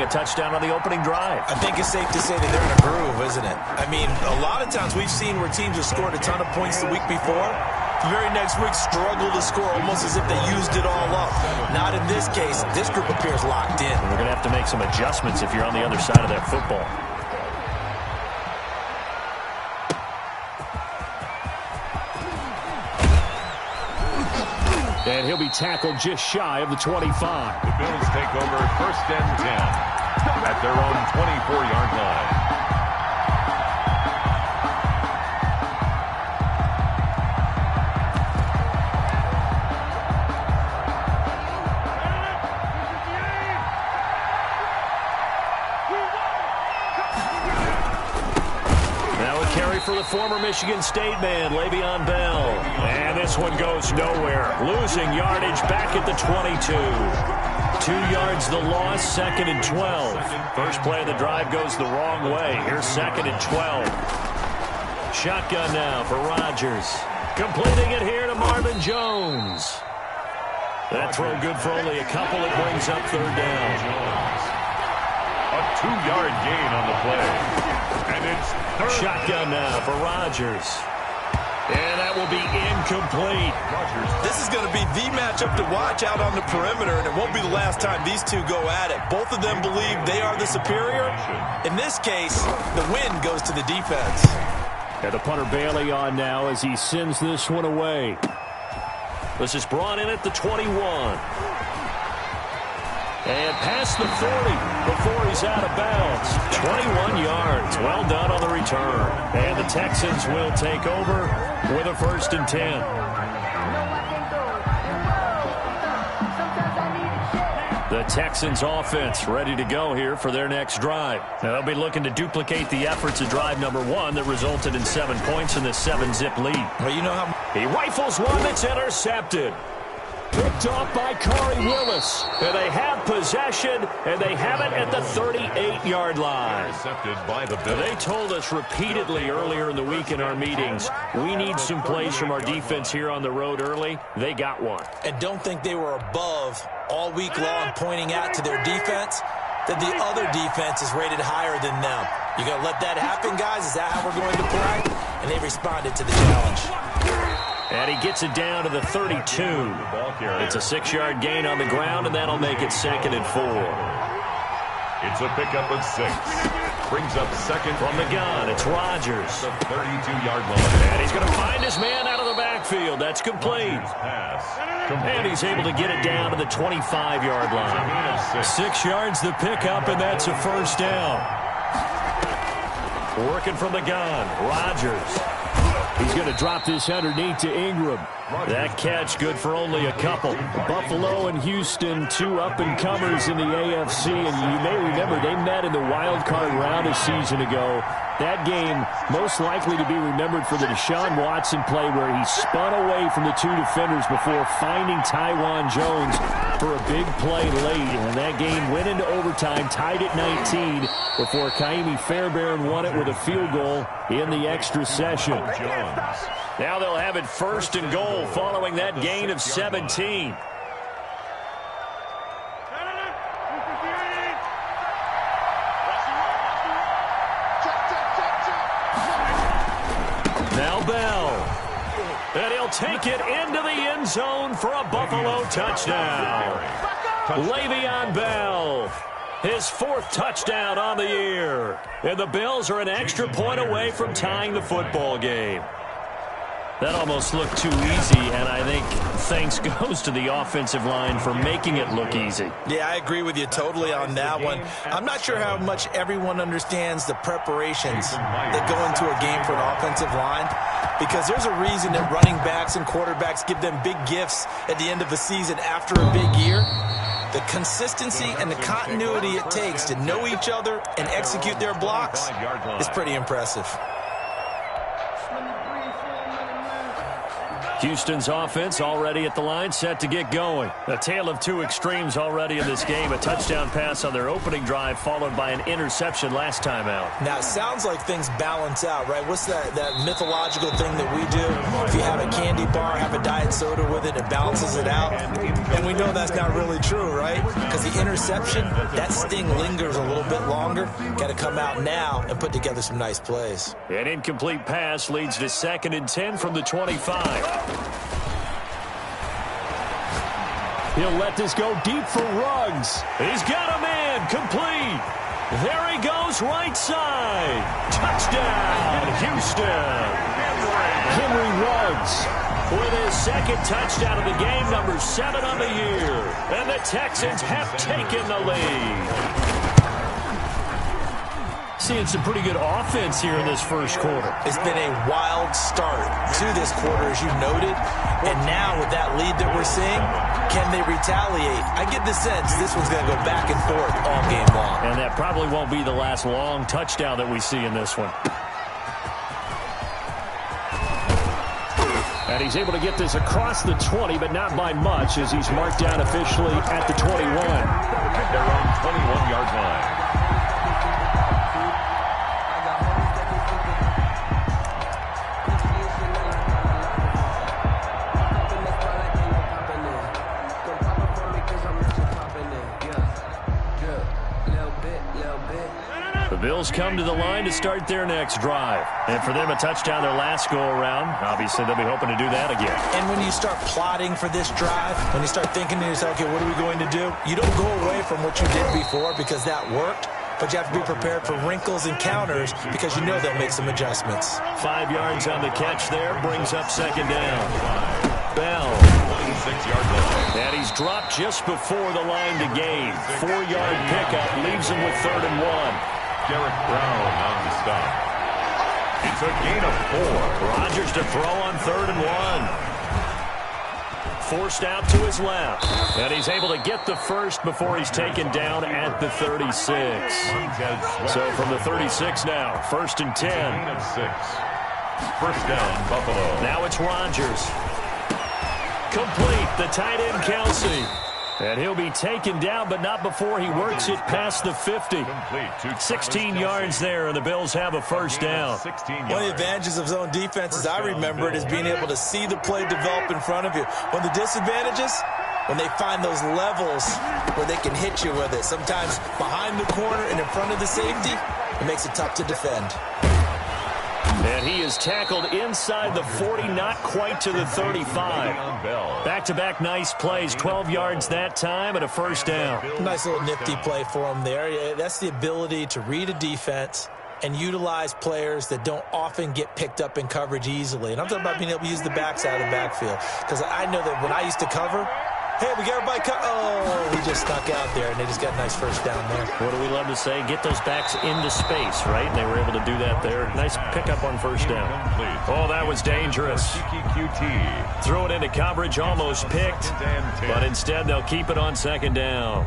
touchdown on the opening drive. I think it's safe to say that they're in a groove, isn't it? I mean, a lot of times we've seen where teams have scored a ton of points the week before. The very next week struggle to score almost as if they used it all up. Not in this case. This group appears locked in. We're going to have to make some adjustments if you're on the other side of that football. And he'll be tackled just shy of the 25. The Bills take over 1st and 10 at their own 24-yard line. For the former Michigan State man, Le'Veon Bell. And this one goes nowhere. Losing yardage back at the 22. 2 yards the loss, 2nd and 12. First play of the drive goes the wrong way. Here's 2nd and 12. Shotgun now for Rodgers. Completing it here to Marvin Jones. That throw good for only a couple. It brings up 3rd down. A 2-yard gain on the play. And it's shotgun now for Rodgers. And that will be incomplete. This is going to be the matchup to watch out on the perimeter, and it won't be the last time these two go at it. Both of them believe they are the superior. In this case, the win goes to the defense. And the punter Bailey on now as he sends this one away. This is brought in at the 21. And past the 40 before he's out of bounds. 21 yards. Well done on the return. And the Texans will take over with a 1st and 10. The Texans offense ready to go here for their next drive. Now, they'll be looking to duplicate the efforts of drive number 1 that resulted in 7 points in this 7-zip lead. Well, you know how he rifles one that's intercepted. Picked off by Corey Willis. And they have possession, and they have it at the 38-yard line. Intercepted by the Bills. They told us repeatedly earlier in the week in our meetings, we need some plays from our defense here on the road early. They got one. And don't think they were above all week long pointing out to their defense that the other defense is rated higher than them. You going to let that happen, guys? Is that how we're going to play? And they responded to the challenge. And he gets it down to the 32. It's a 6-yard gain on the ground, and that'll make it 2nd and 4. It's a pickup of 6. Brings up 2nd. From the gun, it's Rodgers. The 32-yard line. And he's going to find his man out of the backfield. That's complete. And he's able to get it down to the 25-yard line. 6 yards the pickup, and that's a 1st down. Working from the gun, Rodgers. He's going to drop this underneath to Ingram. That catch good for only a couple. Buffalo and Houston, 2 up-and-comers in the AFC. And you may remember they met in the wild card round a season ago. That game most likely to be remembered for the Deshaun Watson play where he spun away from the 2 defenders before finding Tywan Jones for a big play late. And that game went into overtime, tied at 19, before Kaimi Fairbairn won it with a field goal in the extra session. Now they'll have it 1st and goal following that gain of 17. Now Bell. And he'll take it into the end zone for a Buffalo touchdown. Le'Veon Bell. His 4th touchdown on the year. And the Bills are an extra point away from tying the football game. That almost looked too easy, and I think thanks goes to the offensive line for making it look easy. Yeah, I agree with you totally on that one. I'm not sure how much everyone understands the preparations that go into a game for an offensive line, because there's a reason that running backs and quarterbacks give them big gifts at the end of the season after a big year. The consistency and the continuity it takes to know each other and execute their blocks is pretty impressive. Houston's offense already at the line, set to get going. A tale of two extremes already in this game. A touchdown pass on their opening drive, followed by an interception last time out. Now, it sounds like things balance out, right? What's that mythological thing that we do? If you have a candy bar, have a diet soda with it, it balances it out. And we know that's not really true, right? Because the interception, that sting lingers a little bit longer. Got to come out now and put together some nice plays. An incomplete pass leads to 2nd and 10 from the 25. He'll let this go deep for Ruggs. He's got a man complete. There he goes, right side. Touchdown, Houston. Henry Ruggs with his 2nd touchdown of the game, number 7 on the year. And the Texans have taken the lead. Seeing some pretty good offense here in this first quarter. It's been a wild start to this quarter, as you noted. And now with that lead that we're seeing, can they retaliate? I get the sense this one's going to go back and forth all game long. And that probably won't be the last long touchdown that we see in this one. And he's able to get this across the 20, but not by much, as he's marked down officially at the 21. At their own 21-yard line. Bills come to the line to start their next drive. And for them, a touchdown their last go-around. Obviously, they'll be hoping to do that again. And when you start plotting for this drive, when you start thinking to yourself, okay, what are we going to do? You don't go away from what you did before because that worked, but you have to be prepared for wrinkles and counters because you know they'll make some adjustments. 5 yards on the catch there, brings up 2nd down. Bell. 26-yard line. And he's dropped just before the line to gain. 4-yard pickup leaves him with 3rd and 1. Derek Brown on the stop. It's a gain of 4. Rodgers to throw on 3rd and 1. Forced out to his left. And he's able to get the first before he's taken down at the 36. So from the 36 now, 1st and 10. Gain of 6. First down, Buffalo. Now it's Rodgers. Complete, the tight end Kelsey. And he'll be taken down, but not before he works it past the 50. 16 yards there, and the Bills have a first down. One of the advantages of zone defense, as I remember it, is being able to see the play develop in front of you. One of the disadvantages, when they find those levels where they can hit you with it, sometimes behind the corner and in front of the safety, it makes it tough to defend. And he is tackled inside the 40, not quite to the 35. Back-to-back nice plays, 12 yards that time and a first down. Nice little nifty play for him there. That's the ability to read a defense and utilize players that don't often get picked up in coverage easily. And I'm talking about being able to use the backside of the backfield. Because I know that when I used to cover, hey, we got everybody cut. Oh, he just snuck out there, and they just got a nice first down there. What do we love to say? Get those backs into space, right? And they were able to do that there. Nice pickup on first down. Oh, that was dangerous. Throw it into coverage, almost picked. But instead, they'll keep it on 2nd down.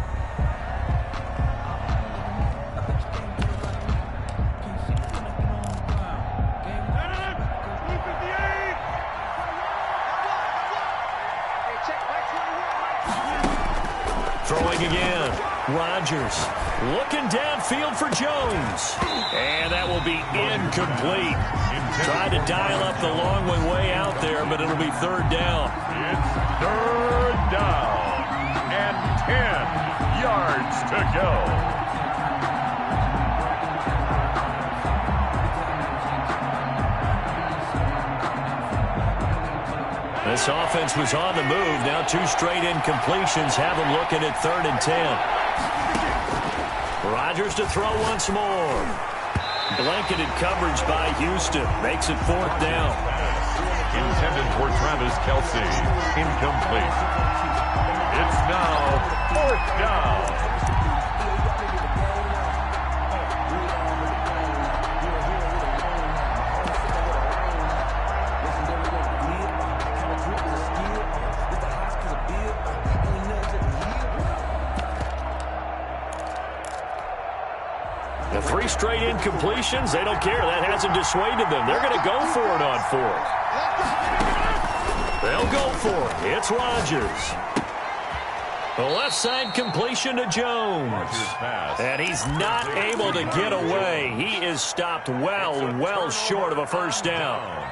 Throwing again. Rodgers looking downfield for Jones. And that will be incomplete. Tried to dial up the long way out there, but it'll be 3rd down. It's 3rd down and 10 yards to go. This offense was on the move. Now 2 straight incompletions have them looking at 3rd and 10. Rodgers to throw once more. Blanketed coverage by Houston. Makes it 4th down. Intended for Travis Kelce. Incomplete. It's now 4th down. The 3 straight incompletions, they don't care. That hasn't dissuaded them. They're going to go for it on 4th. They'll go for it. It's Rodgers. The left side completion to Jones. And he's not able to get away. He is stopped well short of a first down.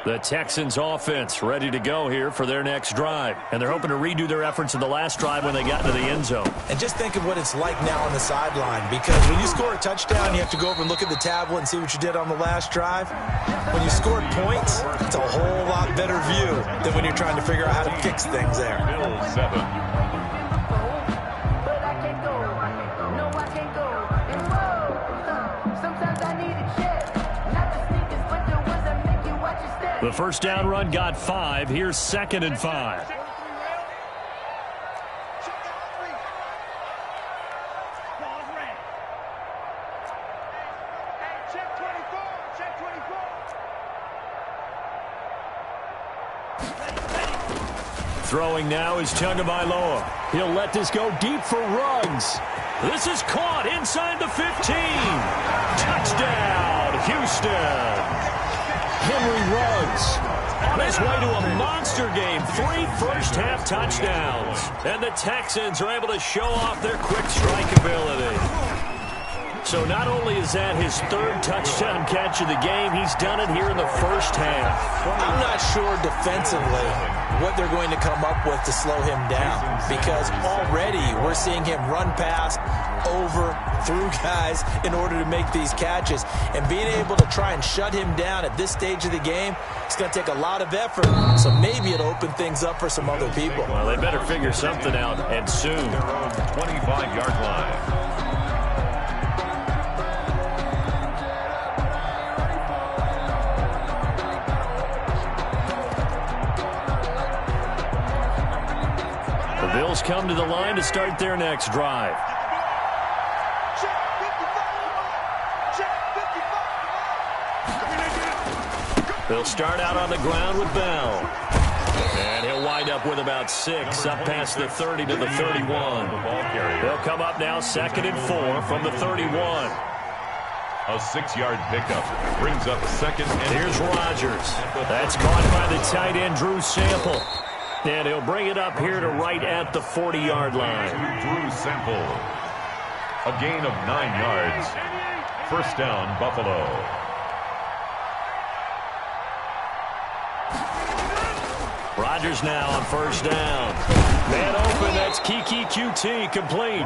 The Texans offense ready to go here for their next drive. And they're hoping to redo their efforts in the last drive when they got into the end zone. And just think of what it's like now on the sideline, because when you score a touchdown, you have to go over and look at the tablet and see what you did on the last drive. When you scored points, it's a whole lot better view than when you're trying to figure out how to fix things there. Bills 7. The first down run got 5. Here's 2nd and 5. Throwing now is Tagovailoa. He'll let this go deep for Ruggs. This is caught inside the 15. Touchdown, Houston. Henry Ruggs on his way to a monster game. 3 first-half touchdowns. And the Texans are able to show off their quick strike ability. So not only is that his 3rd touchdown catch of the game, he's done it here in the first half. I'm not sure defensively what they're going to come up with to slow him down, because already we're seeing him run past, over, through guys in order to make these catches. And being able to try and shut him down at this stage of the game, it's going to take a lot of effort. So maybe it'll open things up for some other people. Well, they better figure something out, and soon. Their own 25-yard line. Bills come to the line to start their next drive. They'll start out on the ground with Bell. And he'll wind up with about 6 up past the 30 to the 31. They'll come up now 2nd and 4 from the 31. A 6-yard pickup brings up 2nd and... Here's Rodgers. That's caught by the tight end, Drew Sample. And he'll bring it up here to right at the 40-yard line. Drew Sample. A gain of 9 yards. First down, Buffalo. Rodgers now on first down. Man open, that's Kiki QT, complete.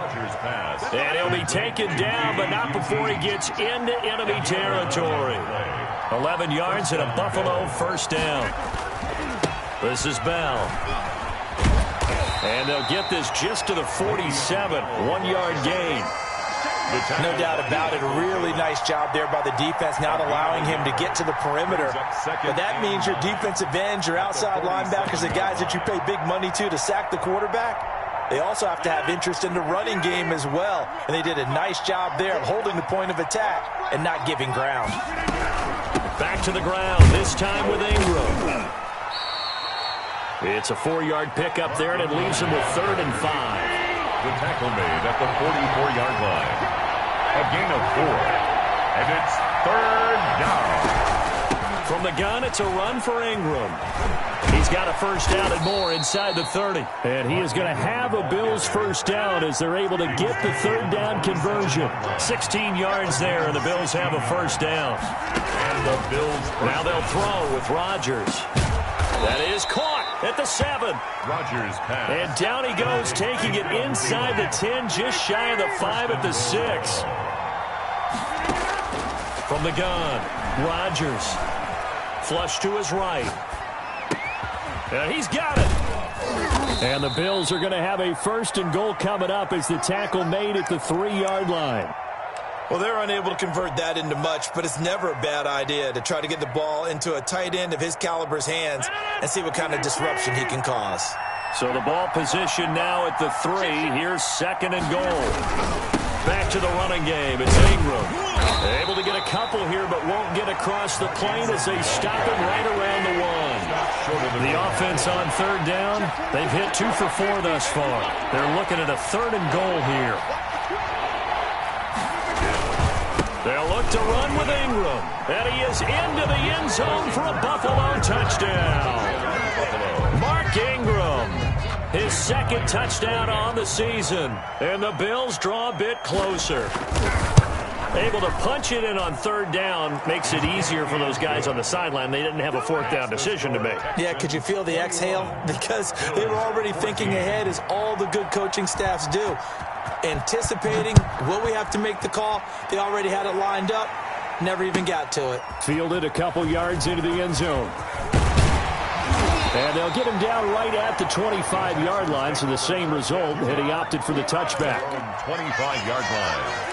And he'll be taken down, but not before he gets into enemy territory. 11 yards and a Buffalo first down. This is Bell. And they'll get this just to the 47, 1-yard gain. No doubt about it. A really nice job there by the defense, not allowing him to get to the perimeter. But that means your defensive ends, your outside linebackers, the guys that you pay big money to sack the quarterback, they also have to have interest in the running game as well. And they did a nice job there of holding the point of attack and not giving ground. Back to the ground, this time with Ingram. It's a 4-yard pickup there, and it leaves him with 3rd and 5. The tackle made at the 44-yard line. A gain of 4. And it's 3rd down. From the gun, it's a run for Ingram. He's got a first down and more inside the 30. And he is going to have a Bills first down as they're able to get the 3rd down conversion. 16 yards there, and the Bills have a first down. And the Bills now they'll throw with Rodgers. That is caught at the 7. Rodgers pass. And down he goes, taking it inside the 10, just shy of the 5 at the 6. From the gun, Rodgers. Flush to his right. And he's got it. And the Bills are going to have a 1st and goal coming up as the tackle made at the 3-yard line. Well, they're unable to convert that into much, but it's never a bad idea to try to get the ball into a tight end of his caliber's hands and see what kind of disruption he can cause. So the ball position now at the 3. Here's 2nd and goal. Back to the running game. It's Ingram. Able to get a couple here, but won't get across the plane as they stop him right around the 1. The offense on 3rd down, they've hit 2 for 4 thus far. They're looking at a 3rd and goal here. They'll look to run with Ingram. And he is into the end zone for a Buffalo touchdown. Mark Ingram, his second touchdown on the season. And the Bills draw a bit closer. Able to punch it in on third down makes it easier for those guys on the sideline. They didn't have a fourth down decision to make. Yeah, could you feel the exhale? Because they were already thinking ahead, as all the good coaching staffs do. Anticipating, will we have to make the call? They already had it lined up. Never even got to it. Fielded a couple yards into the end zone. And they'll get him down right at the 25-yard line, so the same result, and he opted for the touchback. 25-yard line.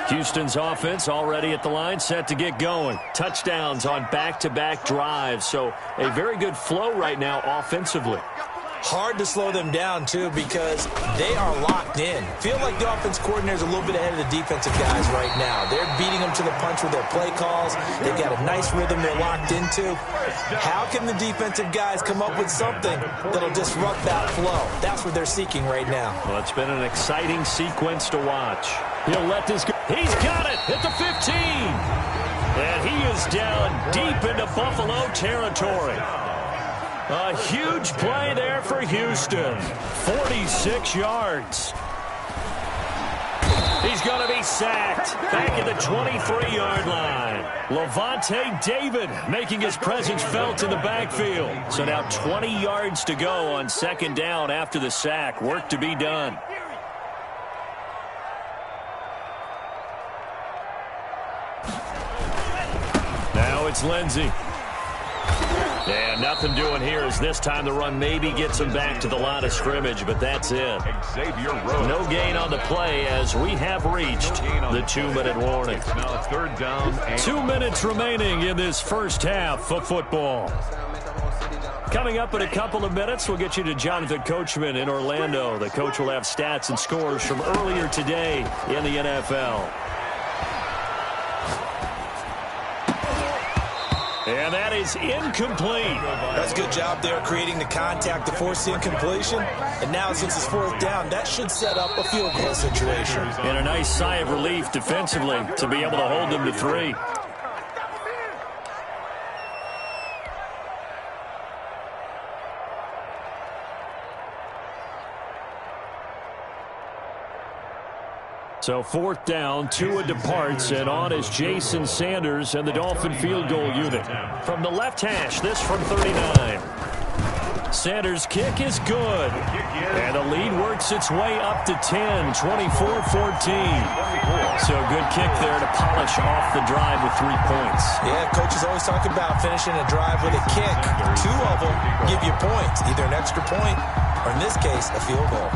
Houston's offense already at the line, set to get going. Touchdowns on back-to-back drives, so a very good flow right now offensively. Hard to slow them down, too, because they are locked in. Feel like the offense coordinator is a little bit ahead of the defensive guys right now. They're beating them to the punch with their play calls. They've got a nice rhythm they're locked into. How can the defensive guys come up with something that'll disrupt that flow? That's what they're seeking right now. Well, it's been an exciting sequence to watch. He'll let this go. He's got it at the 15. And he is down deep into Buffalo territory. A huge play there for Houston. 46 yards. He's going to be sacked back at the 23-yard line. Levante David making his presence felt in the backfield. So now 20 yards to go on second down after the sack. Work to be done. Now it's Lindsey. And nothing doing here as this time the run maybe gets him back to the line of scrimmage, but that's it. No gain on the play as we have reached the 2-minute warning. Now third down. 2 minutes remaining in this first half of football. Coming up in a couple of minutes, we'll get you to Jonathan Coachman in Orlando. The coach will have stats and scores from earlier today in the NFL. And that is incomplete. That's a good job there creating the contact to force the incompletion. And now since it's fourth down, that should set up a field goal situation. And a nice sigh of relief defensively to be able to hold them to 3. So fourth down, Tua departs, and on is Jason Sanders and the Dolphin field goal unit. From the left hash, this from 39. Sanders' kick is good. And the lead works its way up to 10, 24-14. So good kick there to polish off the drive with 3 points. Yeah, coaches always talk about finishing a drive with a kick. 2 of them give you points, either an extra point or, in this case, a field goal.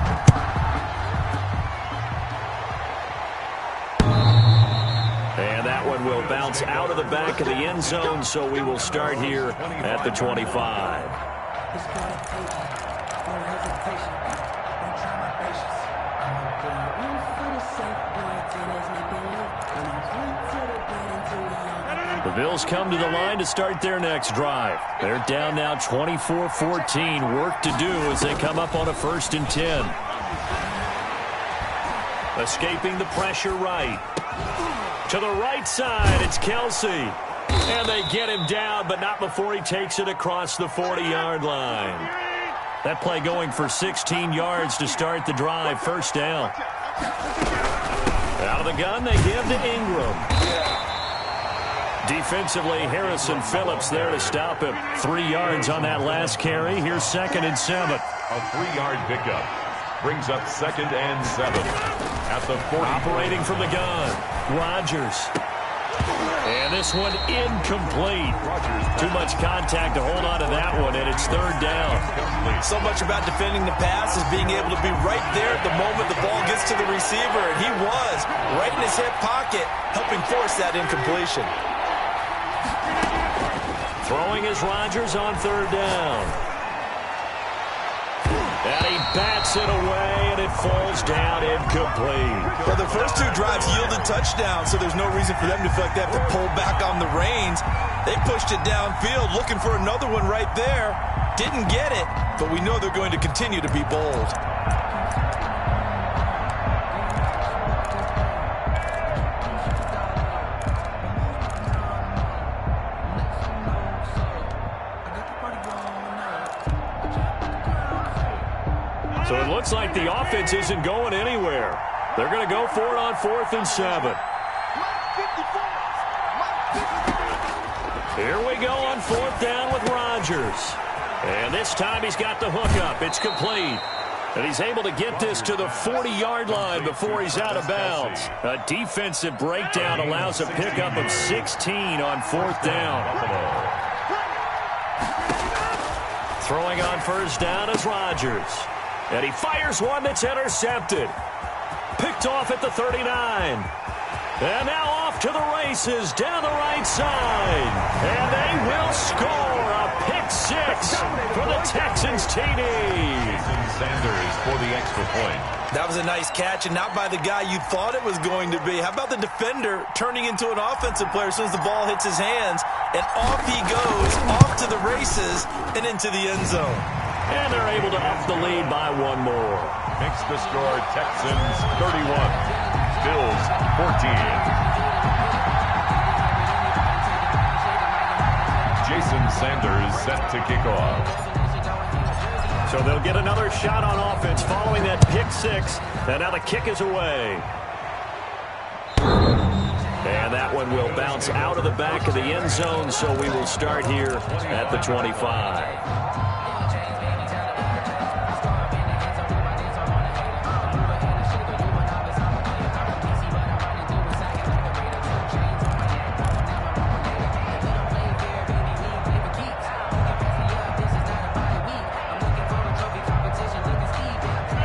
And that one will bounce out of the back of the end zone, so we will start here at the 25. The Bills come to the line to start their next drive. They're down now 24-14. Work to do as they come up on a 1st and 10. Escaping the pressure right. To the right side, it's Kelsey. And they get him down, but not before he takes it across the 40-yard line. That play going for 16 yards to start the drive. First down. Out of the gun, they give to Ingram. Defensively, Harrison Phillips there to stop him. 3 yards on that last carry. Here's 2nd and 7. A 3-yard pickup brings up 2nd and 7 at the 40. Operating from the gun, Rodgers. And this one incomplete. Too much contact to hold on to that one, and it's 3rd down. So much about defending the pass is being able to be right there at the moment the ball gets to the receiver, and he was right in his hip pocket, helping force that incompletion. Throwing is Rodgers on 3rd down. And he bats it away, and it falls down in incomplete. Well, the first two drives yielded touchdowns, so there's no reason for them to feel like they have to pull back on the reins. They pushed it downfield, looking for another one right there. Didn't get it, but we know they're going to continue to be bold. So it looks like the offense isn't going anywhere. They're going to go for it on 4th and 7. Here we go on 4th down with Rodgers. And this time he's got the hookup. It's complete. And he's able to get this to the 40-yard line before he's out of bounds. A defensive breakdown allows a pickup of 16 on 4th down. Throwing on 1st down is Rodgers. And he fires one that's intercepted. Picked off at the 39. And now off to the races down the right side. And they will score a pick-6 for the Texans TD. Sanders for the extra point. That was a nice catch, and not by the guy you thought it was going to be. How about the defender turning into an offensive player as soon as the ball hits his hands? And off he goes, off to the races, and into the end zone. And they're able to up the lead by one more. Makes the score Texans 31, Bills 14. Jason Sanders set to kick off. So they'll get another shot on offense following that pick-6. And now the kick is away. And that one will bounce out of the back of the end zone, so we will start here at the 25.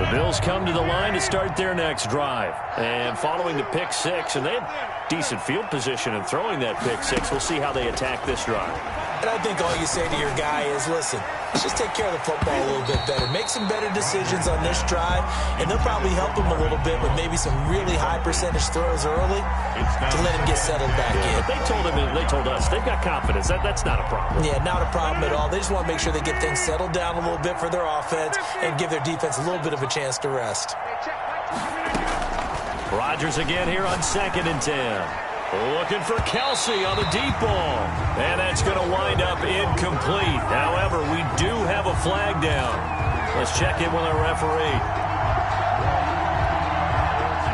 Bills come to the line to start their next drive. And following the pick-6, and they had decent field position in throwing that pick-6. We'll see how they attack this drive. And I think all you say to your guy is, listen, let's just take care of the football a little bit better. Make some better decisions on this drive, and they'll probably help him a little bit with maybe some really high percentage throws early to let him get settled back in. But they told us they've got confidence. That's not a problem. Yeah, not a problem at all. They just want to make sure they get things settled down a little bit for their offense and give their defense a little bit of a chance to rest. Rodgers again here on 2nd and 10. Looking for Kelsey on the deep ball. And that's going to wind up incomplete. However, we do have a flag down. Let's check in with our referee.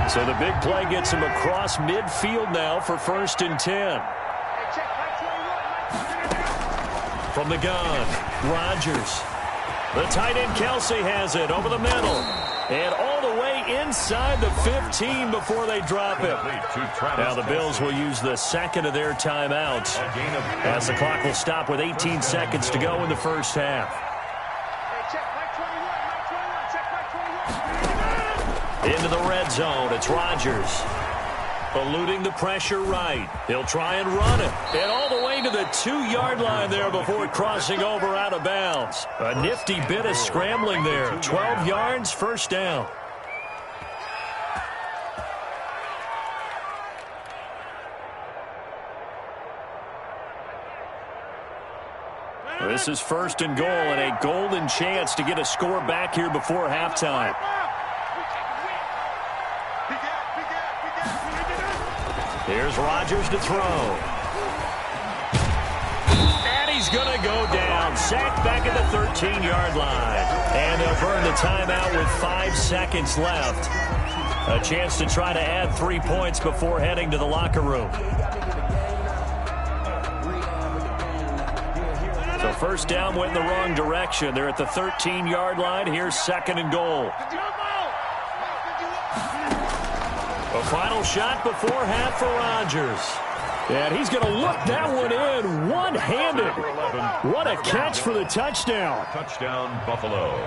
So the big play gets him across midfield now for 1st and 10. From the gun, Rodgers. The tight end Kelsey has it over the middle. And all the way inside the 15 before they drop him. Now the Bills will use the second of their timeouts as the clock will stop with 18 seconds to go in the first half. Into the red zone, it's Rodgers. Eluding the pressure right. He'll try and run it. And all the way to the 2-yard line there before crossing over out of bounds. A nifty bit of scrambling there. 12 yards, 1st down. This is 1st and goal and a golden chance to get a score back here before halftime. Here's Rodgers to throw. And he's going to go down. Sacked back at the 13-yard line. And they'll burn the timeout with 5 seconds left. A chance to try to add 3 points before heading to the locker room. So 1st down went in the wrong direction. They're at the 13-yard line. Here's 2nd and goal. A final shot before half for Rodgers. And he's going to look that one in one-handed. What a catch for the touchdown. Touchdown, Buffalo.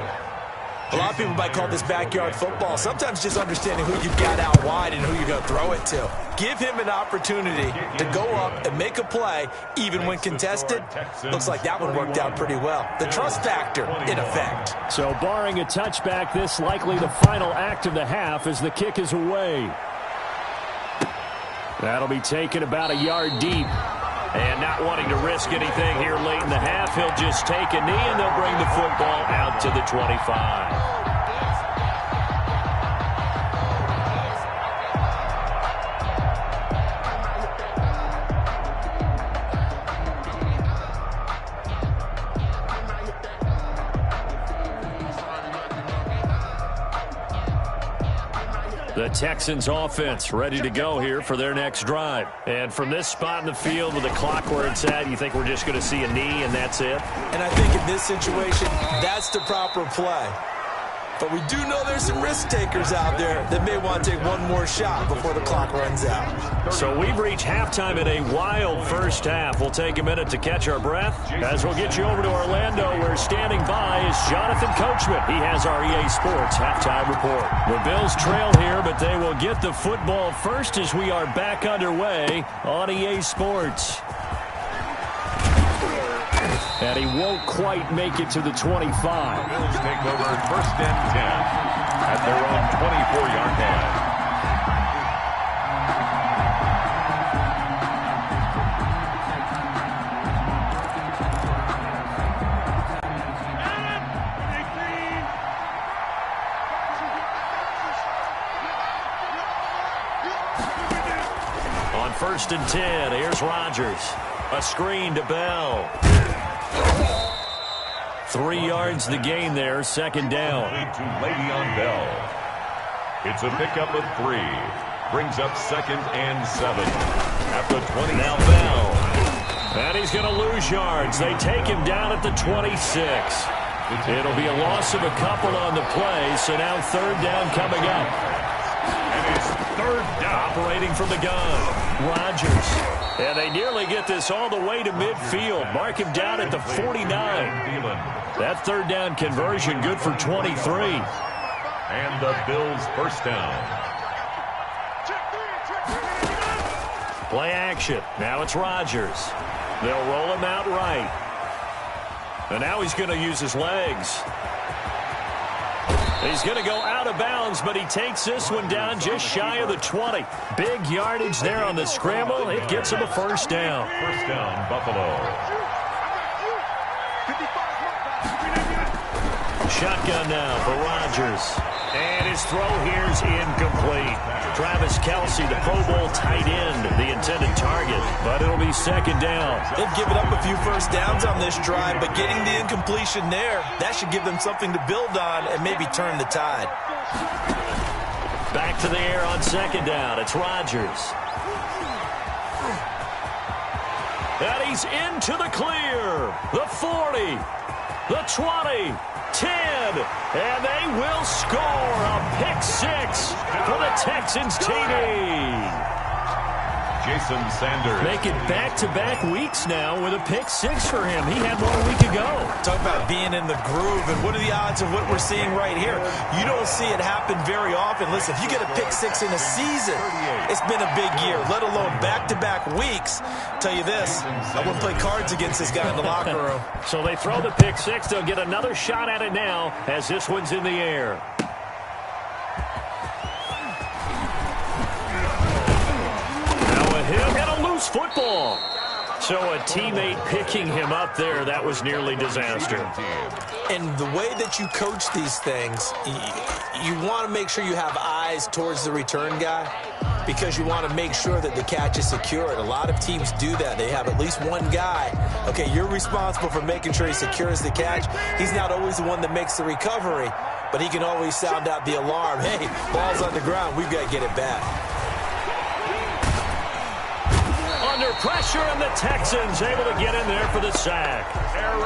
A lot of people might call this backyard football. Sometimes just understanding who you've got out wide and who you're going to throw it to. Give him an opportunity to go up and make a play, even when contested. Looks like that one worked out pretty well. The trust factor in effect. So barring a touchback, this likely the final act of the half as the kick is away. That'll be taken about a yard deep. And not wanting to risk anything here late in the half, he'll just take a knee and they'll bring the football out to the 25. The Texans offense ready to go here for their next drive. And from this spot in the field with the clock where it's at, you think we're just going to see a knee and that's it? And I think in this situation, that's the proper play. But we do know there's some risk takers out there that may want to take one more shot before the clock runs out. So we've reached halftime in a wild first half. We'll take a minute to catch our breath as we'll get you over to Orlando, where standing by is Jonathan Coachman. He has our EA Sports halftime report. The Bills trail here, but they will get the football first as we are back underway on EA Sports. And he won't quite make it to the 25. Bills take over first and 10 at their own 24-yard line. On first and 10, here's Rodgers. A screen to Bell. 3 yards the gain there, second down. To Le'Veon Bell. It's a pickup of 3. Brings up second and 7. At the 20. Now Bell. And he's going to lose yards. They take him down at the 26. It'll be a loss of a couple on the play, so now third down coming up. And it's third down. Operating from the gun, Rodgers. And they nearly get this all the way to midfield. Mark him down at the 49. That third down conversion good for 23. And the Bills first down. Play action. Now it's Rodgers. They'll roll him out right. And now he's going to use his legs. He's going to go out of bounds, but he takes this one down just shy of the 20. Big yardage there on the scramble. It gets him a first down. First down, Buffalo. Shotgun now for Rodgers. And his throw here's incomplete. Travis Kelce, the Pro Bowl tight end, the intended target. But it'll be second down. They've given up a few first downs on this drive, but getting the incompletion there, that should give them something to build on and maybe turn the tide. Back to the air on second down. It's Rodgers. And he's into the clear. The 40. The 20. 10, and they will score a pick 6 for the Texans TD. Jason Sanders. Make it back-to-back weeks now with a pick 6 for him. He had one a week ago. Talk about being in the groove, and what are the odds of what we're seeing right here? You don't see it happen very often. Listen, if you get a pick 6 in a season, it's been a big year, let alone back-to-back weeks. Tell you this, I wouldn't play cards against this guy in the locker room. So they throw the pick 6. They'll get another shot at it now as this one's in the air. Him and a loose football. So a teammate picking him up there, that was nearly disaster. And the way that you coach these things, you want to make sure you have eyes towards the return guy because you want to make sure that the catch is secured. A lot of teams do that. They have at least one guy. Okay, you're responsible for making sure he secures the catch. He's not always the one that makes the recovery, but he can always sound out the alarm. Hey, ball's on the ground. We've got to get it back. Under pressure, and the Texans able to get in there for the sack.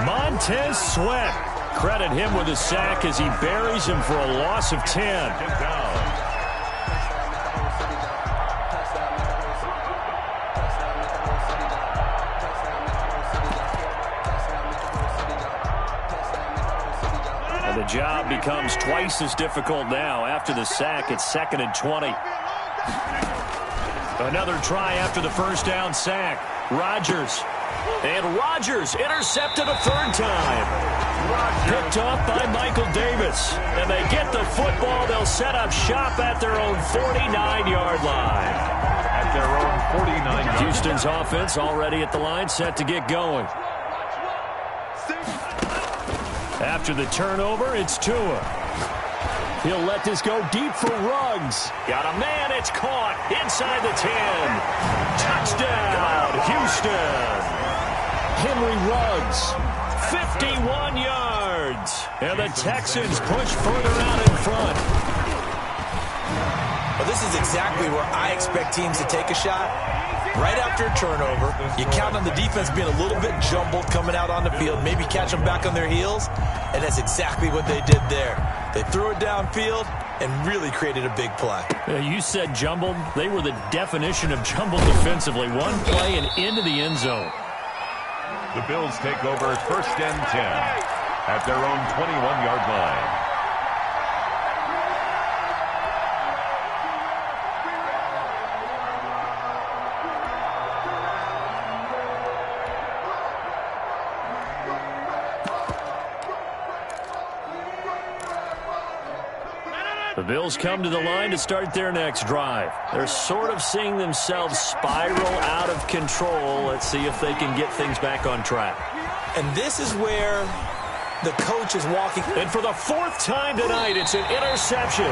Montez Sweat. Credit him with the sack as he buries him for a loss of 10. And the job becomes twice as difficult now. After the sack, it's 2nd and 20. Another try after the first down sack. Rodgers. And Rodgers intercepted a 3rd time. Picked off by Michael Davis. And they get the football. They'll set up shop at their own 49-yard line. At their own 49-yard line. Houston's offense already at the line, set to get going. After the turnover, it's Tua. He'll let this go deep for Ruggs. Got a man, it's caught inside the 10. Touchdown, Houston. Henry Ruggs, 51 yards. And the Texans push further out in front. Well, this is exactly where I expect teams to take a shot. Right after a turnover, you count on the defense being a little bit jumbled coming out on the field, maybe catch them back on their heels, and that's exactly what they did there. They threw it downfield and really created a big play. You said jumbled. They were the definition of jumbled defensively. One play and into the end zone. The Bills take over 1st and 10 at their own 21-yard line. The Bills come to the line to start their next drive. They're sort of seeing themselves spiral out of control. Let's see if they can get things back on track. And this is where the coach is walking. And for the 4th time tonight, it's an interception.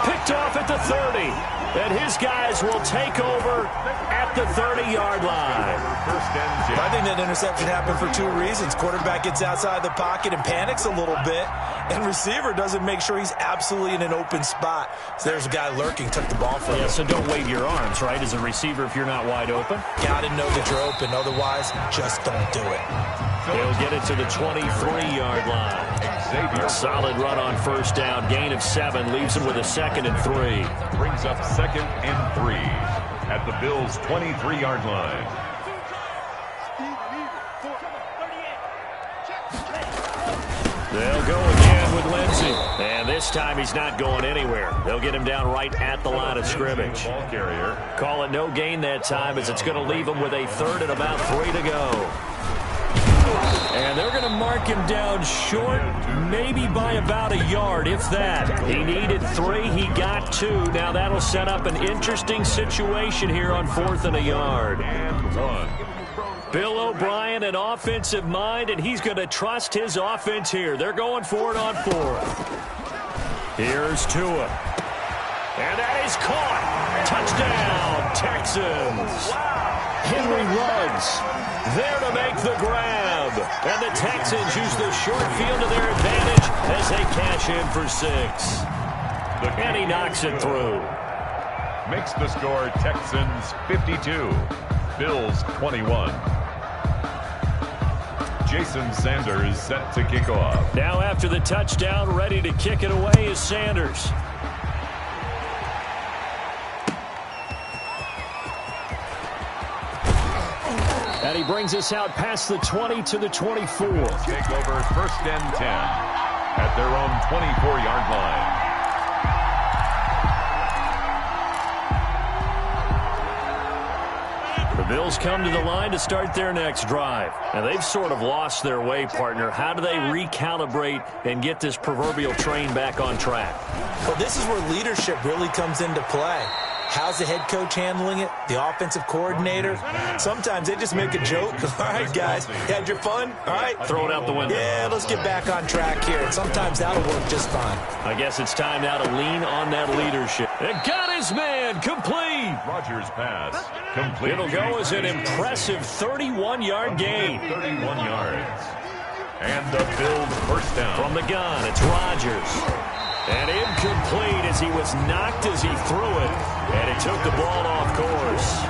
Picked off at the 30. And his guys will take over at the 30-yard line. I think that interception happened for 2 reasons. Quarterback gets outside the pocket and panics a little bit, and receiver doesn't make sure he's absolutely in an open spot. So there's a guy lurking, took the ball from him. So don't wave your arms, right, as a receiver if you're not wide open. Got to know that you're open. Otherwise, just don't do it. He'll get it to the 23-yard line. A solid run on 1st down. Gain of 7 leaves him with a 2nd and 3. Brings up 2nd and 3 at the Bills' 23-yard line. They'll go again with Lindsey. And this time he's not going anywhere. They'll get him down right at the line of scrimmage. Ball carrier. Call it no gain that time, as it's going to leave him with a 3rd and about 3 to go. And they're going to mark him down short, maybe by about a yard, if that. He needed 3, he got 2. Now that'll set up an interesting situation here on 4th and a yard. And 1. Bill O'Brien, an offensive mind, and he's going to trust his offense here. They're going for it on 4th. Here's Tua. And that is caught. Touchdown, Texans. Henry Ruggs there to make the grab. And the Texans use the short field to their advantage as they cash in for 6. And he knocks it through. Makes the score Texans 52, Bills 21. Jason Sanders set to kick off. Now after the touchdown, ready to kick it away is Sanders. And he brings us out past the 20 to the 24. Take over 1st and 10 at their own 24-yard line. The Bills come to the line to start their next drive. And they've sort of lost their way, partner. How do they recalibrate and get this proverbial train back on track? Well, this is where leadership really comes into play. How's the head coach handling it? The offensive coordinator? Sometimes they just make a joke. All right, guys, you had your fun? All right. Throw it out the window. Yeah, let's get back on track here. And sometimes that'll work just fine. I guess it's time now to lean on that leadership. And got his man complete. Rodgers pass complete. It'll go as an impressive 31-yard gain. 31 yards. And the Bills first down. From the gun, it's Rodgers. And incomplete as he was knocked as he threw it. And it took the ball off course.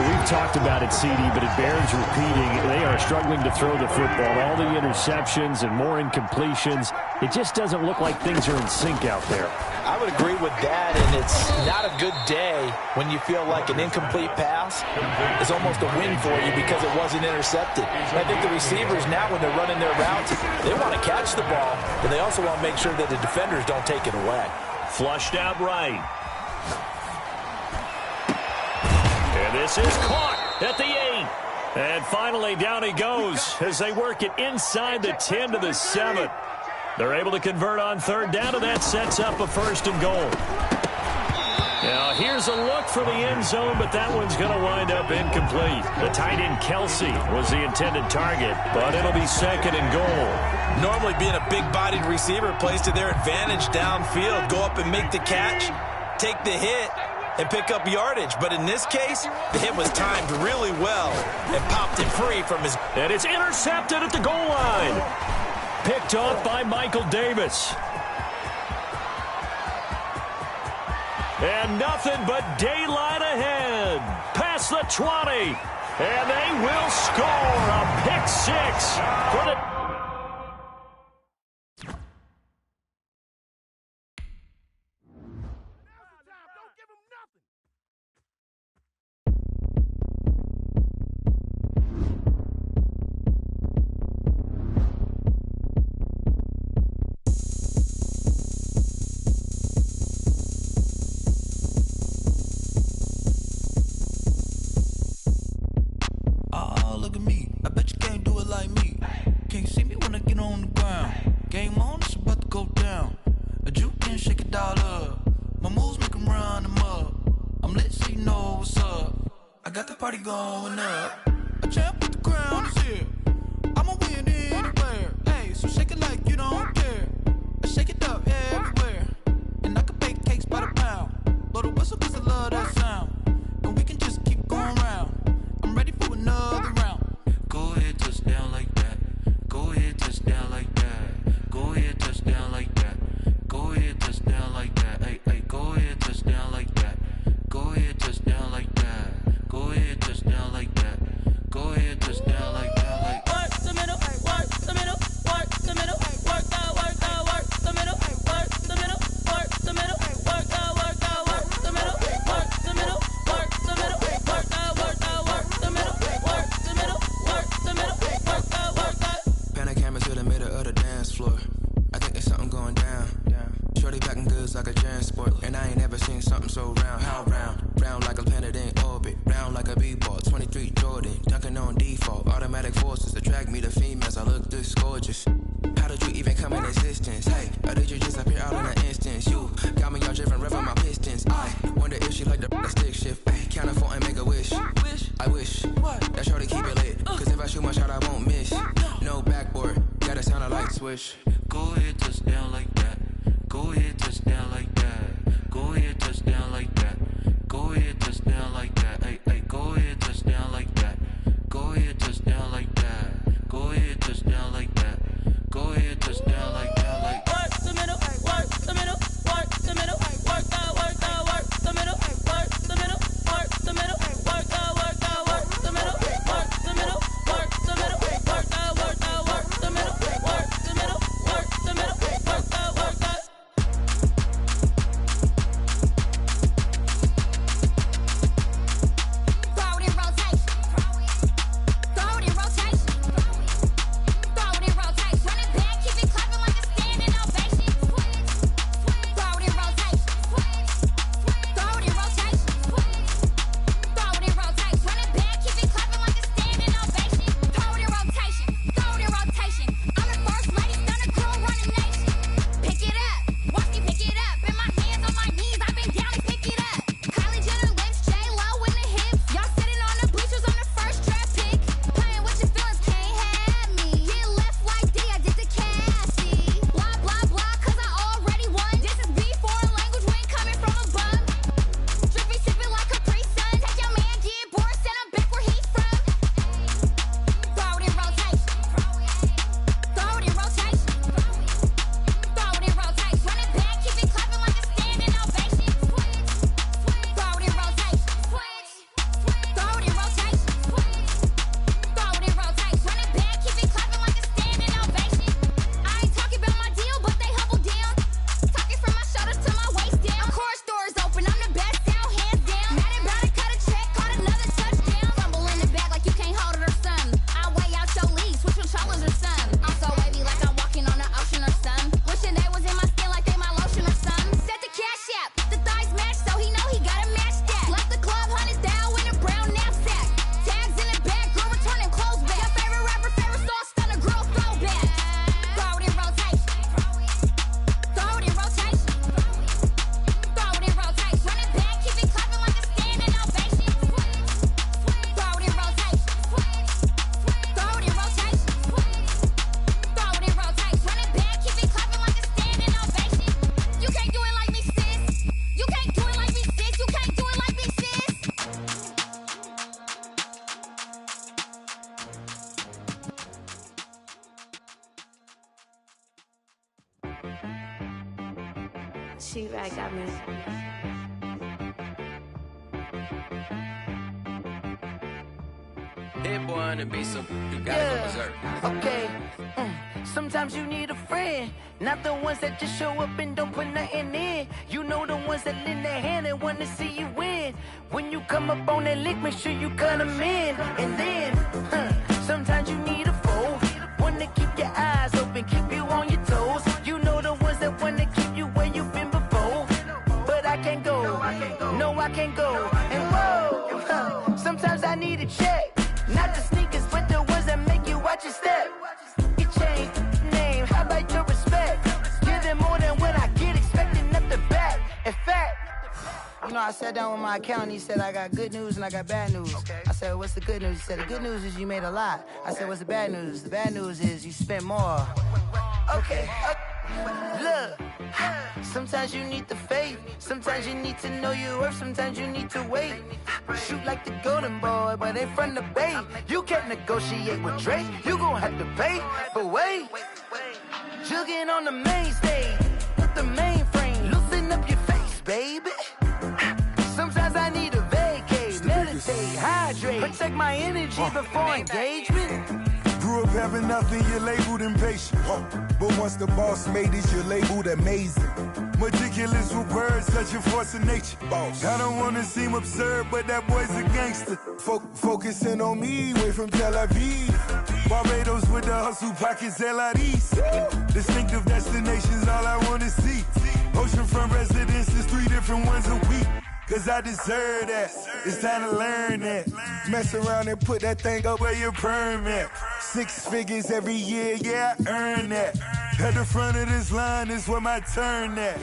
We've talked about it, CD, but it bears repeating. They are struggling to throw the football. All the interceptions and more incompletions. It just doesn't look like things are in sync out there. I would agree with that, and it's not a good day when you feel like an incomplete pass is almost a win for you because it wasn't intercepted. And I think the receivers now, when they're running their routes, they want to catch the ball, but they also want to make sure that the defenders don't take it away. Flushed out right. And this is caught at the 8. And finally down he goes as they work it inside the 10 to the 7. They're able to convert on third down, and that sets up a 1st and goal. Now, here's a look for the end zone, but that one's going to wind up incomplete. The tight end, Kelsey, was the intended target, but it'll be 2nd and goal. Normally, being a big-bodied receiver plays to their advantage downfield. Go up and make the catch, take the hit, and pick up yardage. But in this case, the hit was timed really well and popped it free from his... And it's intercepted at the goal line. Picked off by Michael Davis. And nothing but daylight ahead. Past the 20. And they will score a pick 6 for the... Going up, a champ with the crown is here. I'ma win anywhere. Hey, so shake it like you don't care. I shake it up everywhere. And I can bake cakes by the pound. Blow the whistle 'cause I love that sound. And we can just keep going round. I'm ready for another round. Go ahead, touch down like that. Go ahead, touch down like that. Go ahead, touch down like that. Go ahead, touch down like that. Hey, hey, go ahead, touch down like that. Go ahead, touch down like that. Go ahead, touch down like that. Go ahead, touch down like that. Like work the middle, work the middle, work the middle, work that, work that, work the middle, work the middle, work the middle, work that, work that, work the middle, work the middle, work the middle, work that, work that, work the middle, work the middle, work the middle, work that, work that. Pan the camera to the middle of the dance floor. I think there's something going down. Shorty packing goods like a transport, and I ain't never seen something so round. How round? Round like a planet in orbit, round like a b-ball. 23 Jordan, dunking on default. Automatic forces attract me to females. I look this gorgeous. How did you even come in existence? Hey, or did you just appear out in an instance? You got me all driven, revving my pistons. I wonder if she like the stick shift. Hey, count it 4 and make a wish. I wish that shorty keep it lit, 'cause if I shoot my shot, I won't miss. No backboard, gotta sound a light switch. Go ahead, touch down like that. Go ahead, touch down like that. Go ahead, touch down like that. Go ahead, touch down like that. Hey, hey, go ahead, touch down like that. Go ahead, touch down like that. Go ahead, touch down like that. Go ahead, touch down like that. Like work the middle, work the middle, work the middle, work that, work that, work the middle, work the middle, work the middle, work that, work that, work the middle, work the middle, work the middle, work that, work that, work the middle, work the middle, Hit boy on the beat, so you gotta go berserk. Okay. Sometimes you need a friend, not the ones that just show up and don't put nothing in. You know the ones that lend their hand and want to see you win. When you come up on that lick, make sure you cut them in. And then, sometimes you need a foe, one to keep your eyes open, keep you on your toes. You know the ones that want to keep you where you've been before. But I can't go, no I can't go. And whoa, sometimes I need a check, not the sneakers, but the ones that make you watch your step. You change name, how about your respect? Give them more than what I get, expecting up the back. In fact, you know, I sat down with my accountant. He said, I got good news and I got bad news. Okay. I said, what's the good news? He said, the good news is you made a lot. I said, what's the bad news? The bad news is you spent more. Okay. Look, sometimes you need the faith. Sometimes you need to know your worth. Sometimes you need to wait. Shoot like the golden boy, but they from the bay. You can't negotiate with Drake. You gon' have to pay. But wait, jugging on the main stage with the mainframe. Loosen up your face, baby. Sometimes I need a vacate, meditate, hydrate, protect my energy before engagement. Grew up having nothing, you're labeled impatient. But once the boss made it, you're labeled amazing. Meticulous with words, such a force of nature. I don't wanna seem absurd, but that boy's a gangster. Focusing on me, way from Tel Aviv. Barbados with the hustle pockets, LREs. Distinctive destinations, all I wanna see. Oceanfront residences, 3 different ones a week. Cause I deserve that, it's time to learn that. Mess around and put that thing up where your permit. 6 figures every year, yeah, I earn that. At the front of this line is where my turn at.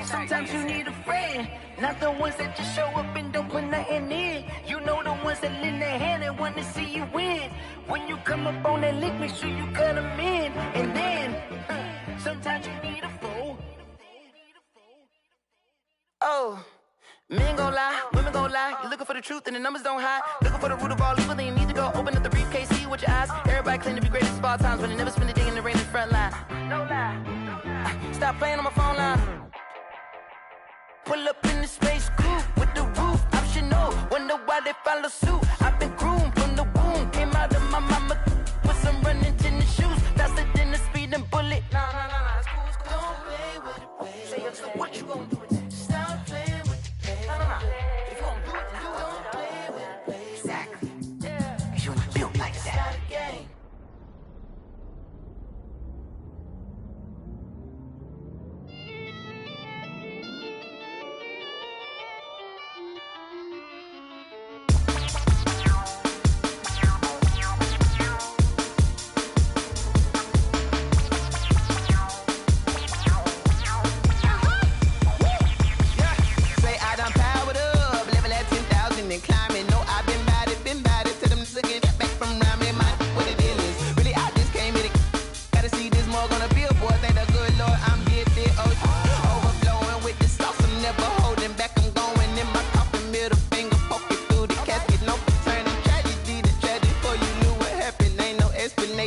Sometimes you need a friend, not the ones that just show up and don't put nothing in. You know the ones that lend their hand and want to see you win. When you come up on that lick, make sure you cut them in. And then, sometimes you need a foe. Oh. Men gon' lie, women gon' lie. You're looking for the truth and the numbers don't hide. Looking for the root of all evil, then you need to go open up the briefcase, see with your eyes. Everybody claim to be greatest of all times, but they never spend a day in the rain in the front line. No lie. Stop playing on my phone line. Pull up in the space coupe with the roof optional. Wonder why they follow suit. I've been groomed from the womb. Came out of my mama with some running tennis shoes. Faster than the speeding bullet. Nah, it's cool, it's cool. Don't play with it, baby. Say it, so what you gon' do with it? Stop playing with it. If you gon' do it, then you don't play with it, baby. Exactly. Yeah. You ain't built like that.